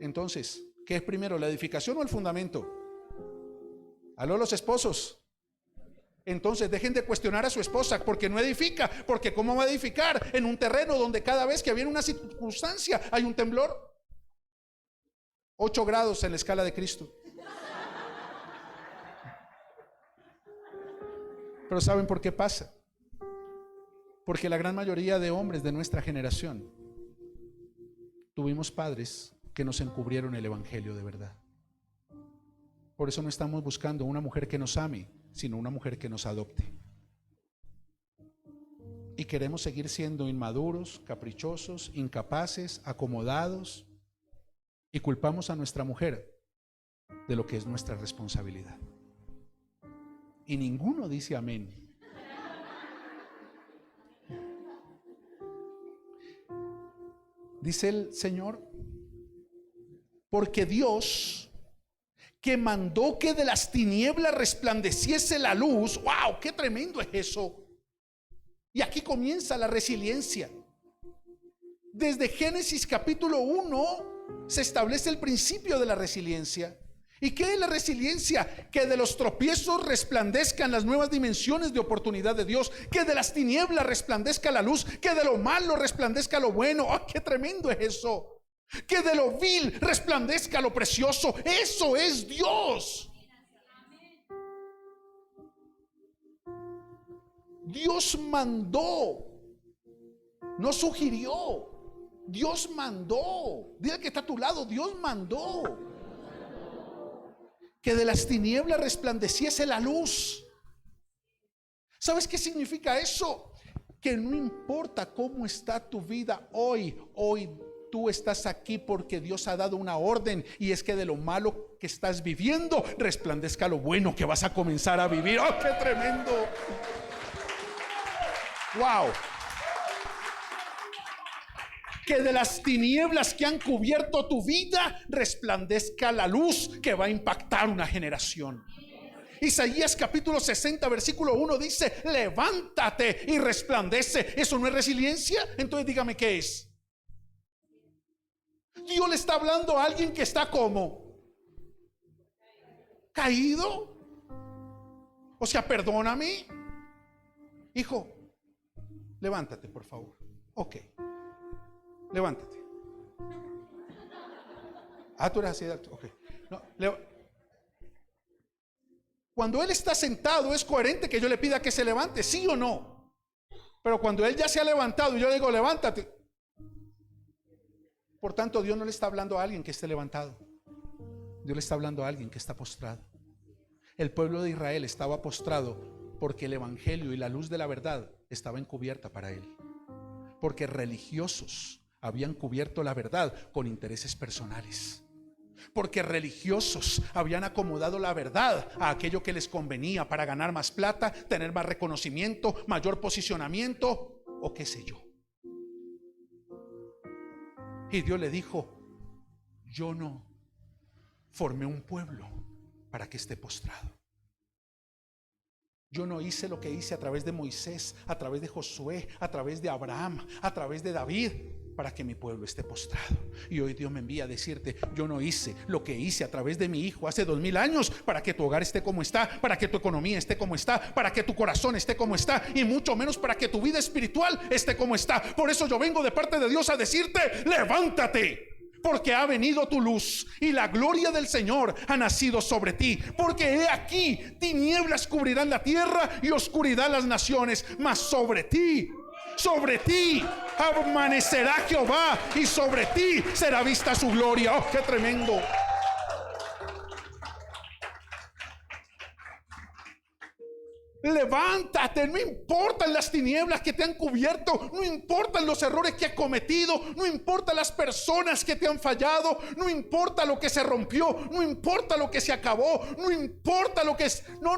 Entonces, ¿qué es primero, la edificación o el fundamento? ¿Aló, los esposos? Entonces dejen de cuestionar a su esposa porque no edifica, porque ¿cómo va a edificar en un terreno donde cada vez que viene una circunstancia hay un temblor? 8 grados en la escala de Cristo. Pero ¿saben por qué pasa? Porque la gran mayoría de hombres de nuestra generación tuvimos padres que nos encubrieron el evangelio de verdad. Por eso no estamos buscando una mujer que nos ame, sino una mujer que nos adopte. Y queremos seguir siendo inmaduros, caprichosos, incapaces, acomodados, y culpamos a nuestra mujer de lo que es nuestra responsabilidad. Y ninguno dice amén. Dice el Señor, porque Dios, que mandó que de las tinieblas resplandeciese la luz. ¡Wow! ¡Qué tremendo es eso! Y aquí comienza la resiliencia. Desde Génesis capítulo 1 se establece el principio de la resiliencia. ¿Y qué es la resiliencia? Que de los tropiezos resplandezcan las nuevas dimensiones de oportunidad de Dios, que de las tinieblas resplandezca la luz, que de lo malo resplandezca lo bueno. ¡Oh, qué tremendo es eso! Que de lo vil resplandezca lo precioso. Eso es Dios. Dios mandó, no sugirió. Dios mandó. Dile que está a tu lado, Dios mandó que de las tinieblas resplandeciese la luz. ¿Sabes qué significa eso? Que no importa cómo está tu vida hoy tú estás aquí porque Dios ha dado una orden, y es que de lo malo que estás viviendo resplandezca lo bueno que vas a comenzar a vivir. ¡Oh, qué tremendo! ¡Wow! Que de las tinieblas que han cubierto tu vida resplandezca la luz que va a impactar una generación. Isaías capítulo 60 versículo 1 dice: levántate y resplandece. ¿Eso no es resiliencia? Entonces dígame, ¿qué es? Dios le está hablando a alguien que está como caído. O sea, perdóname, hijo, levántate por favor. Ok, levántate. Tú eres así. Ok. No, cuando él está sentado, es coherente que yo le pida que se levante, ¿sí o no? Pero cuando él ya se ha levantado y yo le digo levántate, por tanto Dios no le está hablando a alguien que esté levantado. Dios le está hablando a alguien que está postrado. El pueblo de Israel estaba postrado porque el evangelio y la luz de la verdad estaba encubierta para él. Porque religiosos habían cubierto la verdad con intereses personales. Porque religiosos habían acomodado la verdad a aquello que les convenía para ganar más plata, tener más reconocimiento, mayor posicionamiento o qué sé yo. Y Dios le dijo: yo no formé un pueblo para que esté postrado. Yo no hice lo que hice a través de Moisés, a través de Josué, a través de Abraham, a través de David, para que mi pueblo esté postrado. Y hoy Dios me envía a decirte: yo no hice lo que hice a través de mi hijo hace 2000 años para que tu hogar esté como está, para que tu economía esté como está, para que tu corazón esté como está, y mucho menos para que tu vida espiritual esté como está. Por eso yo vengo de parte de Dios a decirte: levántate, porque ha venido tu luz y la gloria del Señor ha nacido sobre ti. Porque he aquí, tinieblas cubrirán la tierra y oscuridad las naciones, mas sobre ti amanecerá Jehová, y sobre ti será vista su gloria. ¡Oh, qué tremendo! Levántate, no importan las tinieblas que te han cubierto, no importan los errores que has cometido, no importan las personas que te han fallado, no importa lo que se rompió, no importa lo que se acabó, no importa lo que es. No,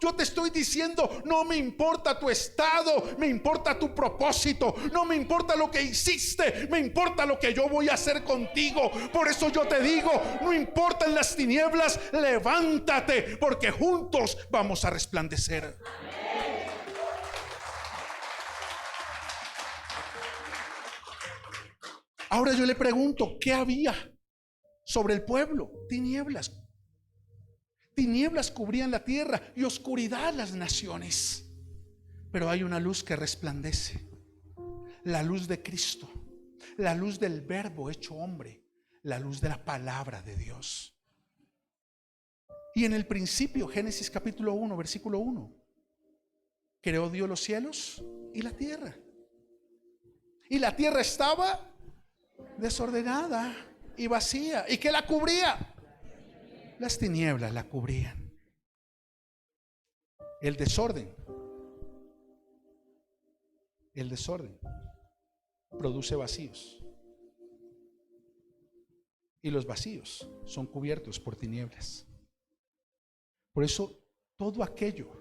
yo te estoy diciendo: no me importa tu estado, me importa tu propósito. No me importa lo que hiciste, me importa lo que yo voy a hacer contigo. Por eso yo te digo: no importan las tinieblas, levántate, porque juntos vamos a resplandecer. Ahora yo le pregunto: ¿qué había sobre el pueblo? Tinieblas. Tinieblas cubrían la tierra y oscuridad las naciones. Pero hay una luz que resplandece, la luz de Cristo, la luz del Verbo hecho hombre, la luz de la palabra de Dios. Y en el principio, Génesis capítulo 1 versículo 1, creó Dios los cielos y la tierra. Y la tierra estaba desordenada y vacía. ¿Y qué la cubría? Las tinieblas la cubrían. El desorden produce vacíos. Y los vacíos son cubiertos por tinieblas. Por eso, todo aquello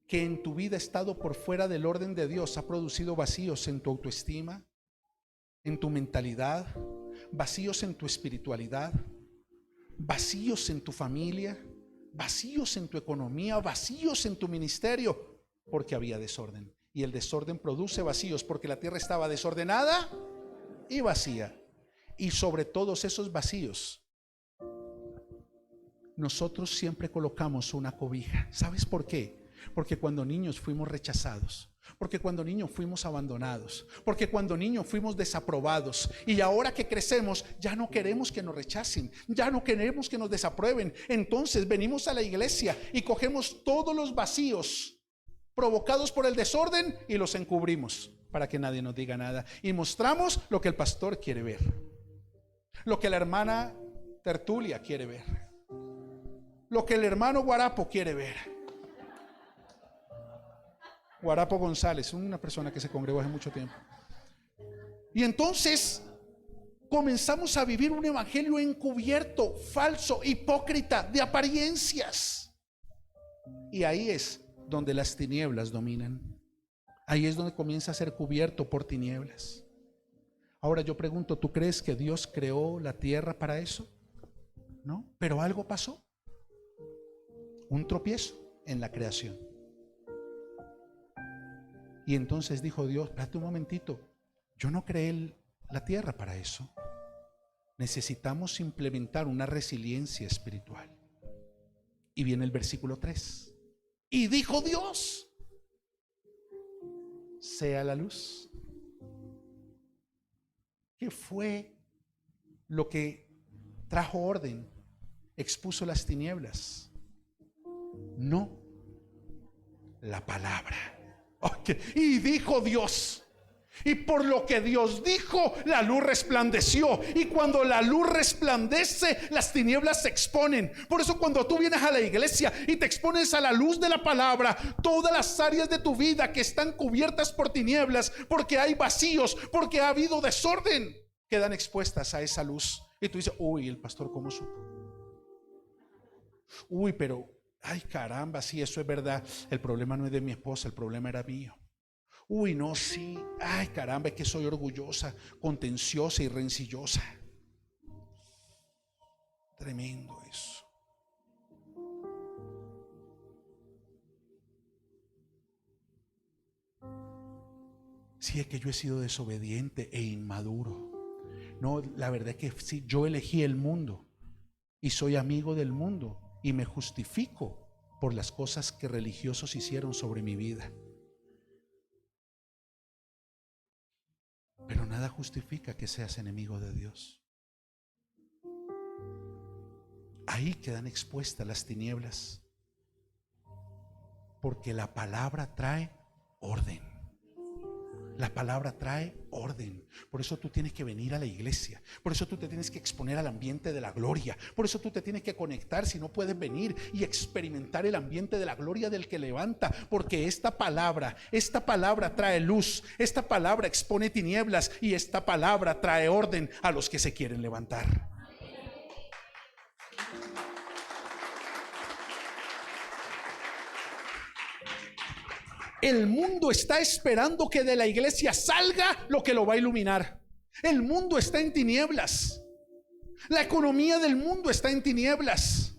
que en tu vida ha estado por fuera del orden de Dios ha producido vacíos en tu autoestima, en tu mentalidad, vacíos en tu espiritualidad, vacíos en tu familia, vacíos en tu economía, vacíos en tu ministerio, porque había desorden. Y el desorden produce vacíos, porque la tierra estaba desordenada y vacía. Y sobre todos esos vacíos, nosotros siempre colocamos una cobija. ¿Sabes por qué? Porque cuando niños fuimos rechazados, porque cuando niños fuimos abandonados, porque cuando niños fuimos desaprobados, y ahora que crecemos ya no queremos que nos rechacen, ya no queremos que nos desaprueben. Entonces venimos a la iglesia y cogemos todos los vacíos provocados por el desorden y los encubrimos para que nadie nos diga nada, y mostramos lo que el pastor quiere ver, lo que la hermana Tertulia quiere ver, lo que el hermano Guarapo quiere ver. Guarapo González, una persona que se congregó hace mucho tiempo. Y entonces comenzamos a vivir un evangelio encubierto, falso, hipócrita, de apariencias. Y ahí es donde las tinieblas dominan. Ahí es donde comienza a ser cubierto por tinieblas. Ahora yo pregunto, ¿tú crees que Dios creó la tierra para eso? No, pero algo pasó. Un tropiezo en la creación. Y entonces dijo Dios, espérate un momentito, yo no creé la tierra para eso. Necesitamos implementar una resiliencia espiritual. Y viene el versículo 3. Y dijo Dios, sea la luz. ¿Qué fue lo que trajo orden, expuso las tinieblas? No, la palabra. Okay. Y dijo Dios, y por lo que Dios dijo, la luz resplandeció. Y cuando la luz resplandece, las tinieblas se exponen. Por eso cuando tú vienes a la iglesia y te expones a la luz de la palabra, todas las áreas de tu vida que están cubiertas por tinieblas, porque hay vacíos, porque ha habido desorden, quedan expuestas a esa luz. Y tú dices, uy, el pastor ¿cómo supo? Uy, pero ay caramba, sí, eso es verdad. El problema no es de mi esposa, el problema era mío. Uy, no, sí, ay caramba, es que soy orgullosa, contenciosa y rencillosa. Tremendo eso. Sí, es que yo he sido desobediente e inmaduro. No, la verdad es que sí, yo elegí el mundo y soy amigo del mundo y me justifico por las cosas que religiosos hicieron sobre mi vida. Pero nada justifica que seas enemigo de Dios. Ahí quedan expuestas las tinieblas, porque la palabra trae orden. La palabra trae orden. Por eso tú tienes que venir a la iglesia. Por eso tú te tienes que exponer al ambiente de la gloria. Por eso tú te tienes que conectar si no puedes venir y experimentar el ambiente de la gloria del que levanta. Porque esta palabra trae luz. Esta palabra expone tinieblas y esta palabra trae orden a los que se quieren levantar. El mundo está esperando que de la iglesia salga lo que lo va a iluminar. El mundo está en tinieblas. La economía del mundo está en tinieblas.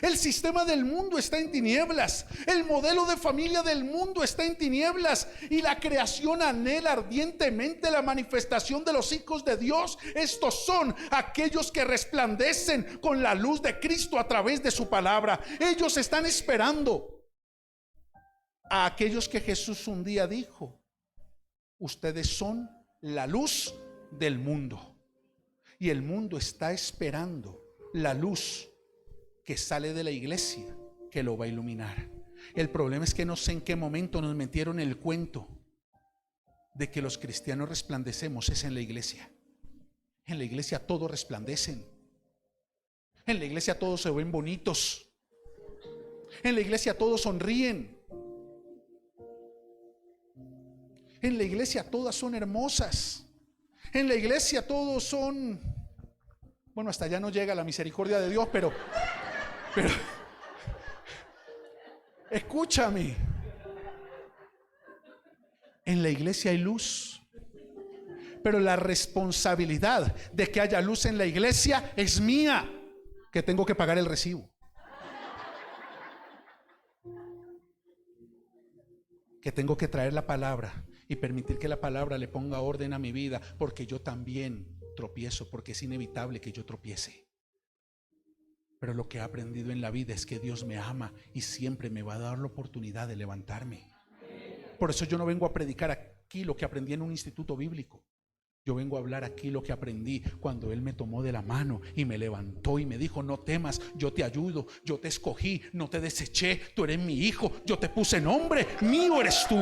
El sistema del mundo está en tinieblas. El modelo de familia del mundo está en tinieblas. Y la creación anhela ardientemente la manifestación de los hijos de Dios. Estos son aquellos que resplandecen con la luz de Cristo a través de su palabra. Ellos están esperando a aquellos que Jesús un día dijo: ustedes son la luz del mundo. Y el mundo está esperando la luz que sale de la iglesia, que lo va a iluminar. El problema es que no sé en qué momento nos metieron el cuento de que los cristianos resplandecemos es en la iglesia. En la iglesia todos resplandecen. En la iglesia todos se ven bonitos. En la iglesia todos sonríen. En la iglesia todas son hermosas. En la iglesia todos son, bueno, hasta allá no llega la misericordia de Dios, pero escúchame. En la iglesia hay luz, pero la responsabilidad de que haya luz en la iglesia es mía, que tengo que pagar el recibo, que tengo que traer la palabra y permitir que la palabra le ponga orden a mi vida, porque yo también tropiezo, porque es inevitable que yo tropiece. Pero lo que he aprendido en la vida es que Dios me ama y siempre me va a dar la oportunidad de levantarme. Por eso yo no vengo a predicar aquí lo que aprendí en un instituto bíblico. Yo vengo a hablar aquí lo que aprendí cuando Él me tomó de la mano y me levantó y me dijo: no temas, yo te ayudo, yo te escogí, no te deseché, tú eres mi hijo, yo te puse nombre, mío eres tú.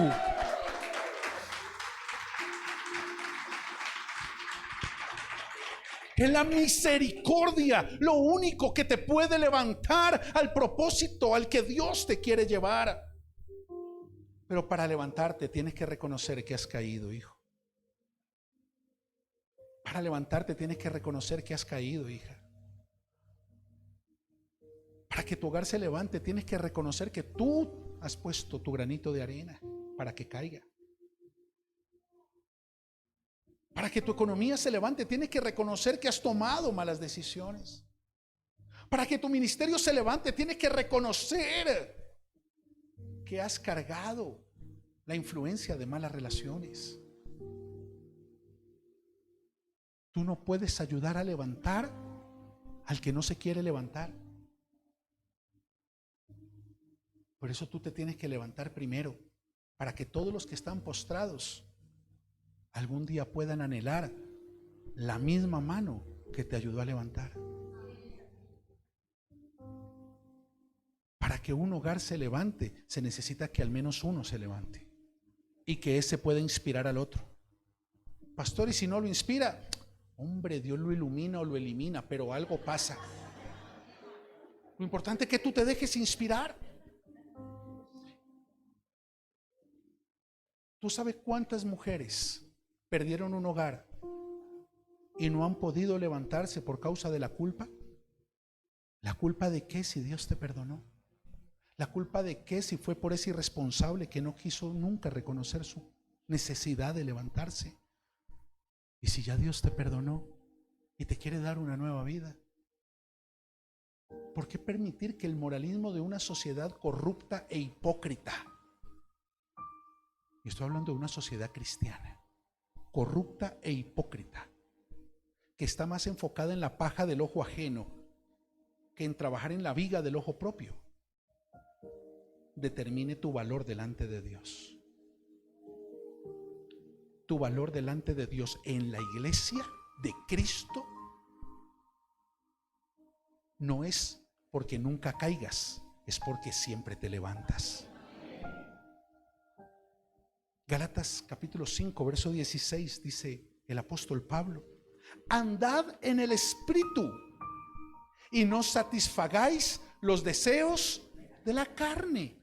Es la misericordia lo único que te puede levantar al propósito al que Dios te quiere llevar. Pero para levantarte tienes que reconocer que has caído, hijo. Para levantarte tienes que reconocer que has caído, hija. Para que tu hogar se levante tienes que reconocer que tú has puesto tu granito de arena para que caiga. Para que tu economía se levante tienes que reconocer que has tomado malas decisiones. Para que tu ministerio se levante tienes que reconocer que has cargado la influencia de malas relaciones. Tú no puedes ayudar a levantar al que no se quiere levantar. Por eso tú te tienes que levantar primero, para que todos los que están postrados algún día puedan anhelar la misma mano que te ayudó a levantar. Para que un hogar se levante, se necesita que al menos uno se levante y que ese pueda inspirar al otro. Pastor, y si no lo inspira, hombre, Dios lo ilumina o lo elimina, pero algo pasa. Lo importante es que tú te dejes inspirar. ¿Tú sabes cuántas mujeres perdieron un hogar y no han podido levantarse por causa de la culpa? ¿La culpa de qué si Dios te perdonó? ¿La culpa de qué si fue por ese irresponsable que no quiso nunca reconocer su necesidad de levantarse? Y si ya Dios te perdonó y te quiere dar una nueva vida, ¿por qué permitir que el moralismo de una sociedad corrupta e hipócrita, y estoy hablando de una sociedad cristiana, corrupta e hipócrita, que está más enfocada en la paja del ojo ajeno que en trabajar en la viga del ojo propio, determine tu valor delante de Dios? Tu valor delante de Dios en la iglesia de Cristo no es porque nunca caigas, es porque siempre te levantas. Gálatas capítulo 5 verso 16 dice el apóstol Pablo: andad en el Espíritu y no satisfagáis los deseos de la carne.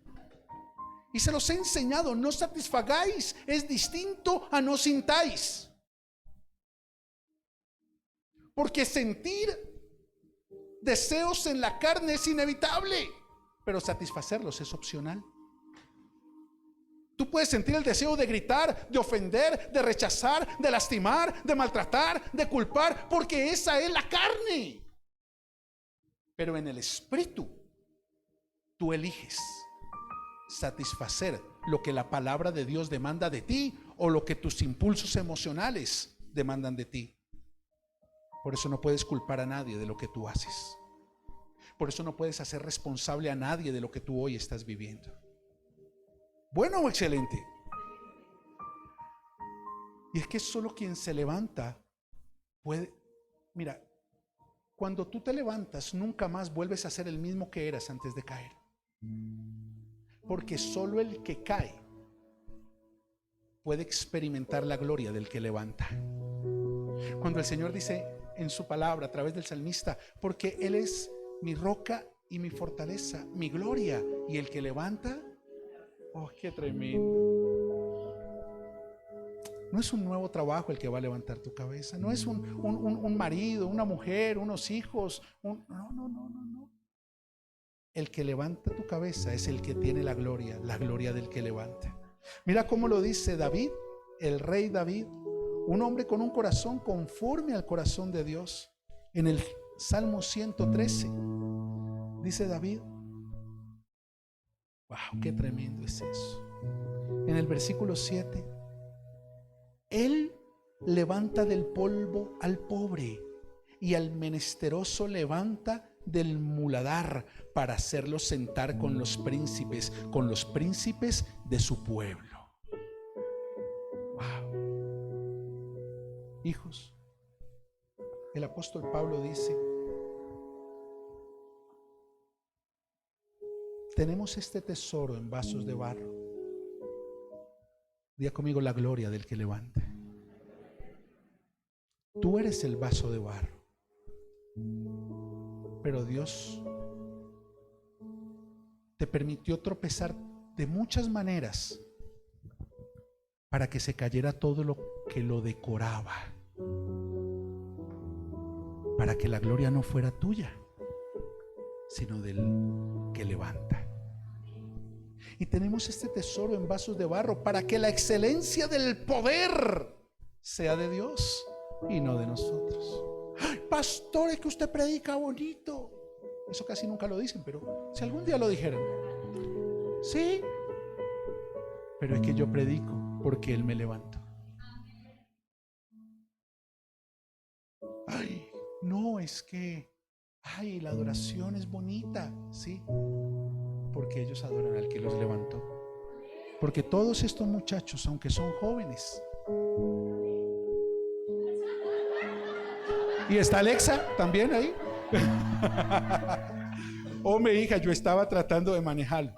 Y se los he enseñado: no satisfagáis es distinto a no sintáis. Porque sentir deseos en la carne es inevitable, pero satisfacerlos es opcional. Tú puedes sentir el deseo de gritar, de ofender, de rechazar, de lastimar, de maltratar, de culpar, porque esa es la carne. Pero en el Espíritu tú eliges satisfacer lo que la palabra de Dios demanda de ti o lo que tus impulsos emocionales demandan de ti. Por eso no puedes culpar a nadie de lo que tú haces. Por eso no puedes hacer responsable a nadie de lo que tú hoy estás viviendo. ¿Bueno o excelente? Y es que solo quien se levanta puede. Mira, cuando tú te levantas, nunca más vuelves a ser el mismo que eras antes de caer. Porque solo el que cae puede experimentar la gloria del que levanta. Cuando el Señor dice en su palabra a través del salmista, porque Él es mi roca y mi fortaleza, mi gloria, y el que levanta, oh, qué tremendo. No es un nuevo trabajo el que va a levantar tu cabeza, no es un marido, una mujer, unos hijos, no. El que levanta tu cabeza es el que tiene la gloria del que levanta. Mira cómo lo dice David, el rey David, un hombre con un corazón conforme al corazón de Dios. En el Salmo 113 dice David, wow, qué tremendo es eso. En el versículo 7, Él levanta del polvo al pobre y al menesteroso levanta del muladar para hacerlo sentar con los príncipes de su pueblo. Wow. Hijos, el apóstol Pablo dice, tenemos este tesoro en vasos de barro. Diga conmigo, la gloria del que levanta. Tú eres el vaso de barro, pero Dios te permitió tropezar de muchas maneras para que se cayera todo lo que lo decoraba, para que la gloria no fuera tuya, sino del que levanta. Y tenemos este tesoro en vasos de barro para que la excelencia del poder sea de Dios y no de nosotros. ¡Ay, pastor, es que usted predica bonito! Eso casi nunca lo dicen, pero si algún día lo dijeran, sí, pero es que yo predico porque Él me levantó. Ay, no, es que, ay, la adoración es bonita, sí, porque ellos adoran al que los levantó. Porque todos estos muchachos, aunque son jóvenes, y está Alexa también ahí. Oh, mi hija, yo estaba tratando de manejarlo.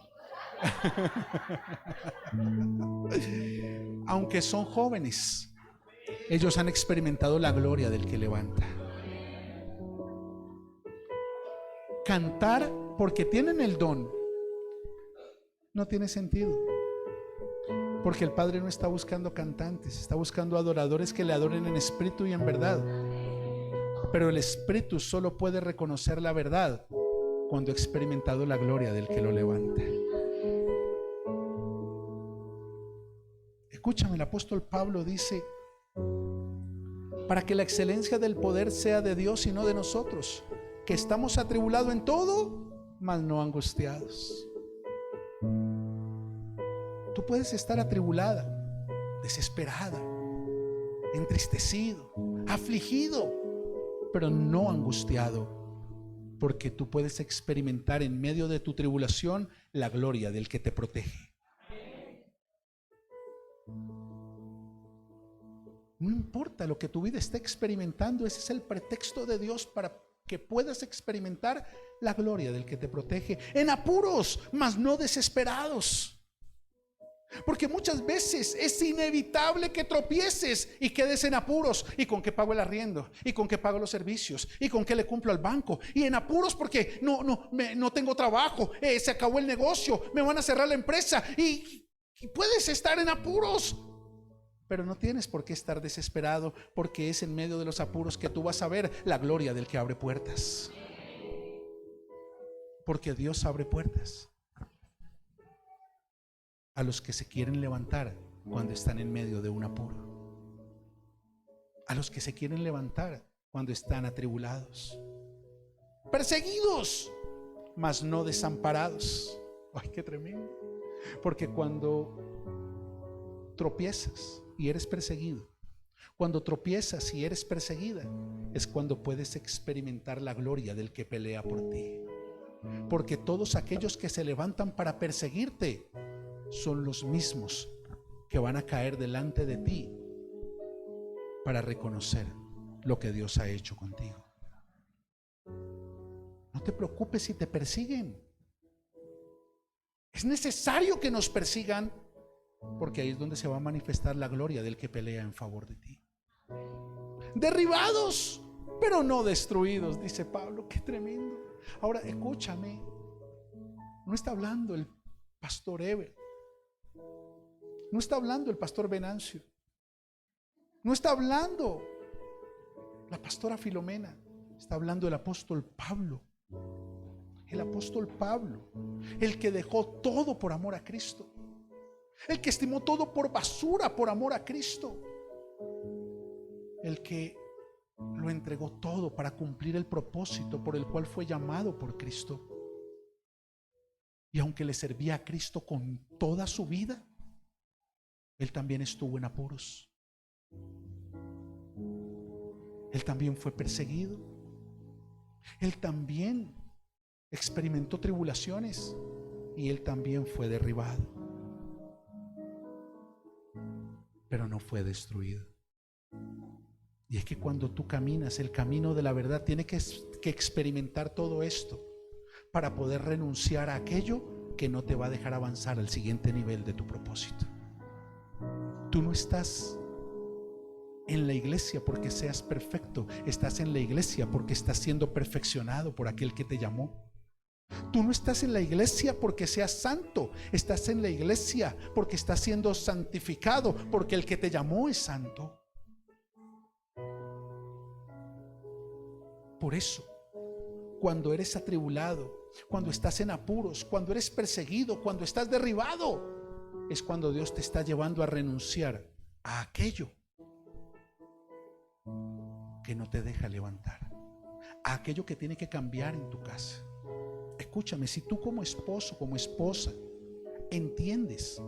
Aunque son jóvenes, ellos han experimentado la gloria del que levanta. Cantar porque tienen el don no tiene sentido, porque el Padre no está buscando cantantes, está buscando adoradores que le adoren en espíritu y en verdad. Pero el espíritu solo puede reconocer la verdad cuando ha experimentado la gloria del que lo levanta. Escúchame, el apóstol Pablo dice, para que la excelencia del poder sea de Dios y no de nosotros, que estamos atribulados en todo, mas no angustiados. Tú puedes estar atribulada, desesperada, entristecido, afligido, pero no angustiado, porque tú puedes experimentar en medio de tu tribulación la gloria del que te protege. No importa lo que tu vida esté experimentando, ese es el pretexto de Dios para que puedas experimentar la gloria del que te protege. En apuros, mas no desesperados. Porque muchas veces es inevitable que tropieces y quedes en apuros. ¿Y con qué pago el arriendo? ¿Y con qué pago los servicios? ¿Y con qué le cumplo al banco? Y en apuros porque no tengo trabajo, se acabó el negocio, me van a cerrar la empresa. Y puedes estar en apuros, pero no tienes por qué estar desesperado, porque es en medio de los apuros que tú vas a ver la gloria del que abre puertas. Porque Dios abre puertas a los que se quieren levantar cuando están en medio de un apuro, a los que se quieren levantar cuando están atribulados, perseguidos, mas no desamparados. Ay, qué tremendo. Porque cuando tropiezas y eres perseguido, cuando tropiezas y eres perseguida, es cuando puedes experimentar la gloria del que pelea por ti. Porque todos aquellos que se levantan para perseguirte son los mismos que van a caer delante de ti para reconocer lo que Dios ha hecho contigo. No te preocupes si te persiguen. Es necesario que nos persigan porque ahí es donde se va a manifestar la gloria del que pelea en favor de ti. Derribados, pero no destruidos, dice Pablo. Qué tremendo. Ahora escúchame, no está hablando el pastor Ever, no está hablando el pastor Venancio, no está hablando la pastora Filomena, está hablando el apóstol Pablo. El apóstol Pablo, el que dejó todo por amor a Cristo, el que estimó todo por basura por amor a Cristo, el que lo entregó todo para cumplir el propósito por el cual fue llamado por Cristo. Y aunque le servía a Cristo con toda su vida, él también estuvo en apuros. Él también fue perseguido. Él también experimentó tribulaciones y él también fue derribado, pero no fue destruido. Y es que cuando tú caminas el camino de la verdad, tienes que experimentar todo esto para poder renunciar a aquello que no te va a dejar avanzar al siguiente nivel de tu propósito. Tú no estás en la iglesia porque seas perfecto, estás en la iglesia porque estás siendo perfeccionado por aquel que te llamó. Tú no estás en la iglesia porque seas santo, estás en la iglesia porque estás siendo santificado, porque el que te llamó es santo. Por eso, cuando eres atribulado, cuando estás en apuros, cuando eres perseguido, cuando estás derribado, es cuando Dios te está llevando a renunciar a aquello que no te deja levantar, a aquello que tiene que cambiar en tu casa. Escúchame, si tú como esposo, como esposa, entiendes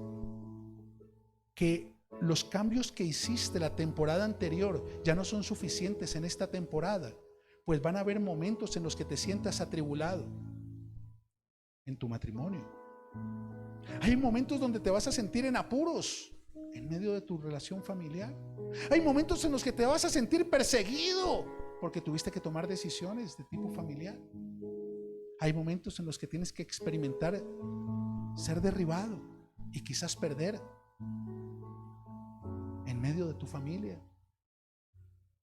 que los cambios que hiciste la temporada anterior ya no son suficientes en esta temporada, pues van a haber momentos en los que te sientas atribulado en tu matrimonio. Hay momentos donde te vas a sentir en apuros en medio de tu relación familiar. Hay momentos en los que te vas a sentir perseguido porque tuviste que tomar decisiones de tipo familiar. Hay momentos en los que tienes que experimentar ser derribado y quizás perder en medio de tu familia.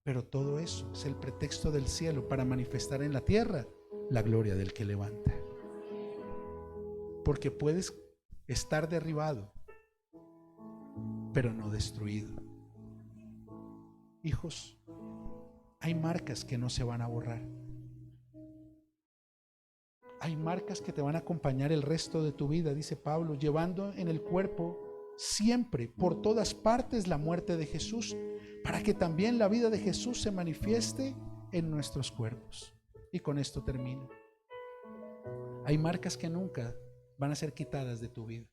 Pero todo eso es el pretexto del cielo para manifestar en la tierra la gloria del que levanta. Porque puedes estar derribado, pero no destruido. Hijos, hay marcas que no se van a borrar. Hay marcas que te van a acompañar el resto de tu vida, dice Pablo, llevando en el cuerpo siempre, por todas partes, la muerte de Jesús, para que también la vida de Jesús se manifieste en nuestros cuerpos. Y con esto termino. Hay marcas que nunca van a ser quitadas de tu vida.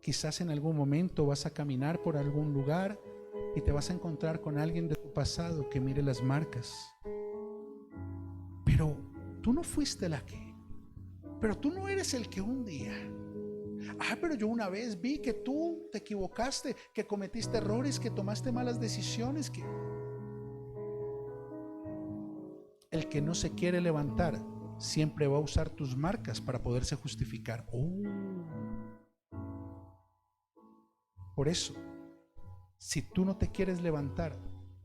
Quizás en algún momento vas a caminar por algún lugar y te vas a encontrar con alguien de tu pasado que mire las marcas. Pero tú no fuiste la que, pero tú no eres el que un día. Pero yo una vez vi que tú te equivocaste, que cometiste errores, que tomaste malas decisiones, que el que no se quiere levantar siempre va a usar tus marcas para poderse justificar. Por eso, si tú no te quieres levantar,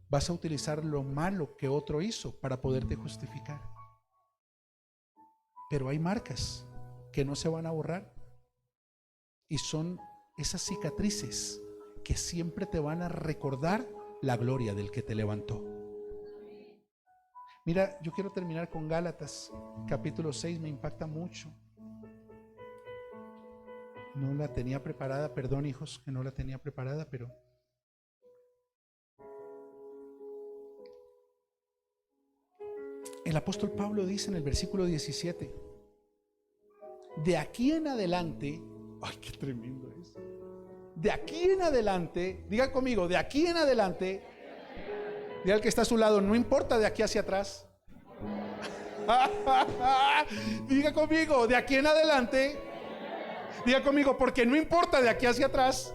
vas a utilizar lo malo que otro hizo para poderte justificar. Pero hay marcas que no se van a borrar y son esas cicatrices que siempre te van a recordar la gloria del que te levantó. Mira, yo quiero terminar con Gálatas capítulo 6, me impacta mucho. No la tenía preparada, perdón hijos, que no la tenía preparada, pero el apóstol Pablo dice en el versículo 17: de aquí en adelante, ay, qué tremendo es. De aquí en adelante, diga conmigo, de aquí en adelante, diga al que está a su lado, no importa de aquí hacia atrás. Diga conmigo, de aquí en adelante. Diga conmigo, porque no importa de aquí hacia atrás.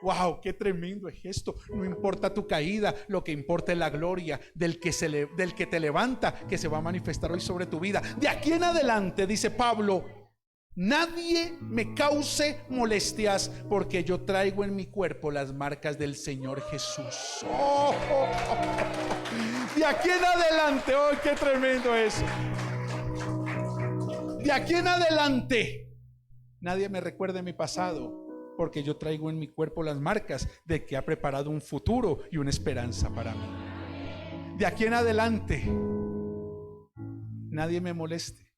Wow, qué tremendo es esto. No importa tu caída, lo que importa es la gloria del que te levanta, que se va a manifestar hoy sobre tu vida. De aquí en adelante, dice Pablo, nadie me cause molestias, porque yo traigo en mi cuerpo las marcas del Señor Jesús. De aquí en adelante, qué tremendo es. De aquí en adelante, nadie me recuerde mi pasado, porque yo traigo en mi cuerpo las marcas de que ha preparado un futuro y una esperanza para mí. De aquí en adelante, nadie me moleste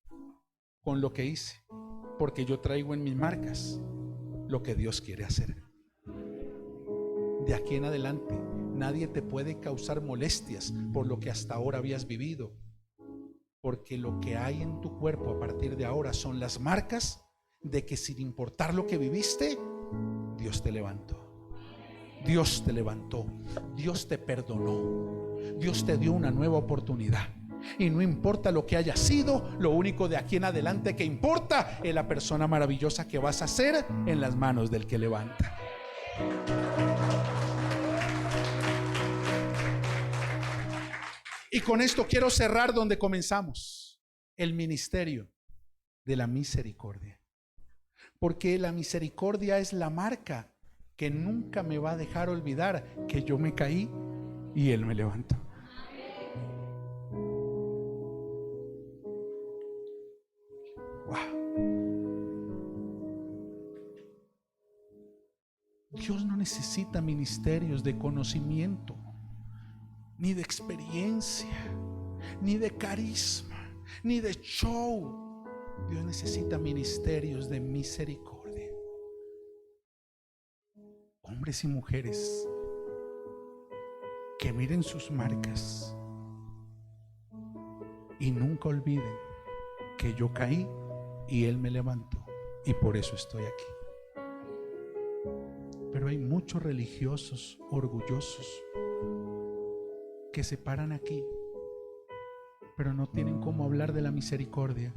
con lo que hice, porque yo traigo en mis marcas lo que Dios quiere hacer. De aquí en adelante, nadie te puede causar molestias por lo que hasta ahora habías vivido, porque lo que hay en tu cuerpo a partir de ahora son las marcas de que, sin importar lo que viviste, Dios te levantó. Dios te levantó, Dios te perdonó, Dios te dio una nueva oportunidad. Y no importa lo que haya sido, lo único de aquí en adelante que importa es la persona maravillosa que vas a ser en las manos del que levanta. Y con esto quiero cerrar donde comenzamos: el ministerio de la misericordia. Porque la misericordia es la marca que nunca me va a dejar olvidar que yo me caí y Él me levantó. Wow. Dios no necesita ministerios de conocimiento, ni de experiencia, ni de carisma, ni de show. Dios necesita ministerios de misericordia. Hombres y mujeres que miren sus marcas y nunca olviden que yo caí y Él me levantó, y por eso estoy aquí. Pero hay muchos religiosos orgullosos que se paran aquí, pero no tienen cómo hablar de la misericordia,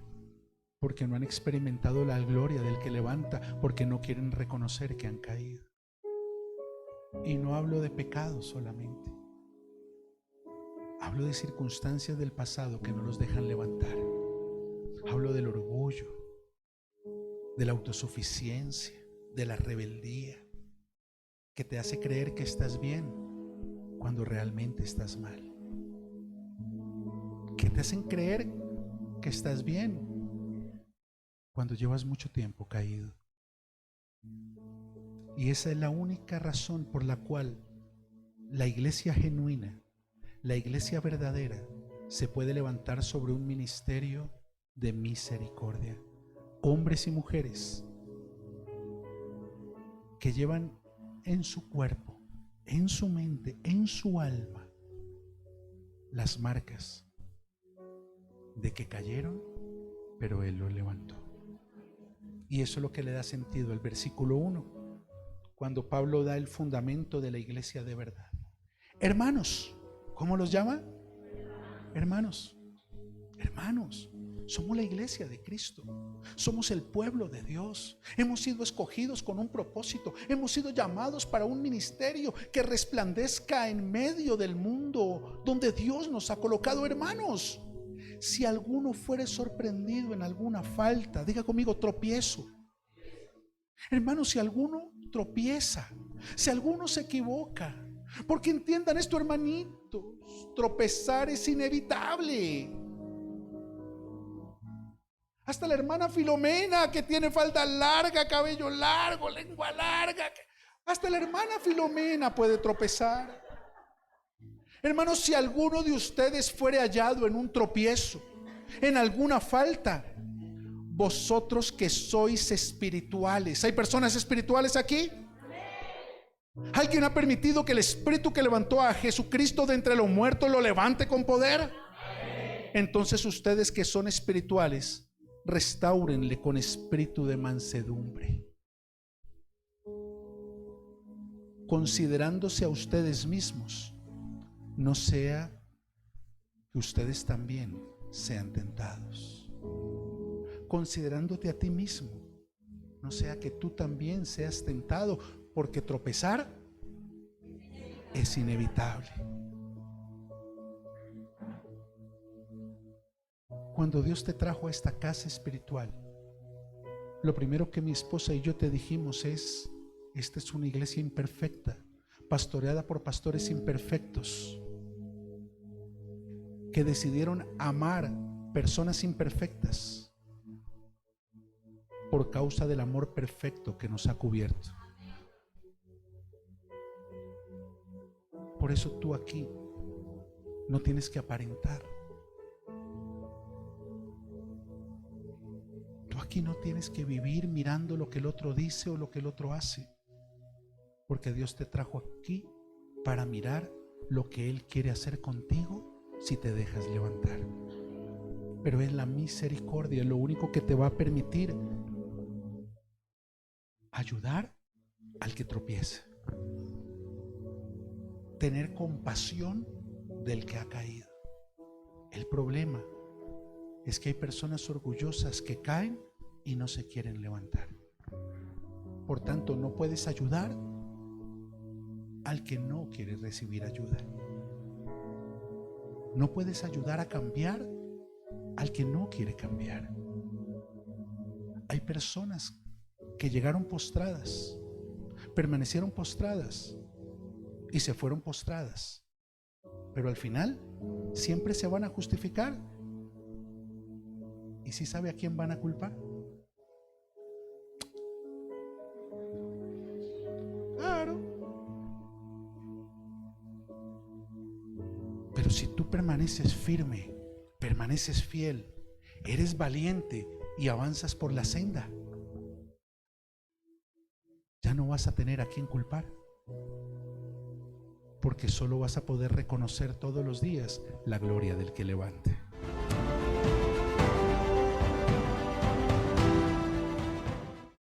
porque no han experimentado la gloria del que levanta, porque no quieren reconocer que han caído. Y no hablo de pecado solamente, hablo de circunstancias del pasado que no los dejan levantar. Hablo del orgullo, de la autosuficiencia, de la rebeldía, que te hace creer que estás bien cuando realmente estás mal, que te hacen creer que estás bien cuando llevas mucho tiempo caído. Y esa es la única razón por la cual la iglesia genuina, la iglesia verdadera, se puede levantar sobre un ministerio de misericordia. Hombres y mujeres que llevan en su cuerpo, en su mente, en su alma, las marcas de que cayeron, pero Él los levantó. Y eso es lo que le da sentido al versículo 1, cuando Pablo da el fundamento de la iglesia de verdad. Hermanos, ¿cómo los llama? Hermanos, hermanos. Somos la iglesia de Cristo, somos el pueblo de Dios, hemos sido escogidos con un propósito, hemos sido llamados para un ministerio que resplandezca en medio del mundo donde Dios nos ha colocado. Hermanos, si alguno fuere sorprendido en alguna falta, diga conmigo: tropiezo. Hermanos, si alguno tropieza, si alguno se equivoca, porque entiendan esto, hermanitos, tropezar es inevitable. Hasta la hermana Filomena, que tiene falda larga, cabello largo, lengua larga, hasta la hermana Filomena puede tropezar. Hermanos, si alguno de ustedes fuere hallado en un tropiezo, en alguna falta, vosotros que sois espirituales, ¿hay personas espirituales aquí? ¿Alguien ha permitido que el Espíritu que levantó a Jesucristo de entre los muertos lo levante con poder? Entonces ustedes que son espirituales, restáurenle con espíritu de mansedumbre, considerándose a ustedes mismos, no sea que ustedes también sean tentados. Considerándote a ti mismo, no sea que tú también seas tentado, porque tropezar es inevitable. Cuando Dios te trajo a esta casa espiritual, lo primero que mi esposa y yo te dijimos es: esta es una iglesia imperfecta, pastoreada por pastores imperfectos, que decidieron amar personas imperfectas por causa del amor perfecto que nos ha cubierto. Por eso tú aquí no tienes que aparentar. Tú aquí no tienes que vivir mirando lo que el otro dice o lo que el otro hace, porque Dios te trajo aquí para mirar lo que Él quiere hacer contigo si te dejas levantar. Pero es la misericordia lo único que te va a permitir ayudar al que tropieza, tener compasión del que ha caído. El problema es que hay personas orgullosas que caen y no se quieren levantar. Por tanto, no puedes ayudar al que no quiere recibir ayuda. No puedes ayudar a cambiar al que no quiere cambiar. Hay personas que llegaron postradas, permanecieron postradas y se fueron postradas, pero al final siempre se van a justificar. ¿Y si sabe a quién van a culpar? Claro. Pero si tú permaneces firme, permaneces fiel, eres valiente y avanzas por la senda, ya no vas a tener a quién culpar, porque solo vas a poder reconocer todos los días la gloria del que levante.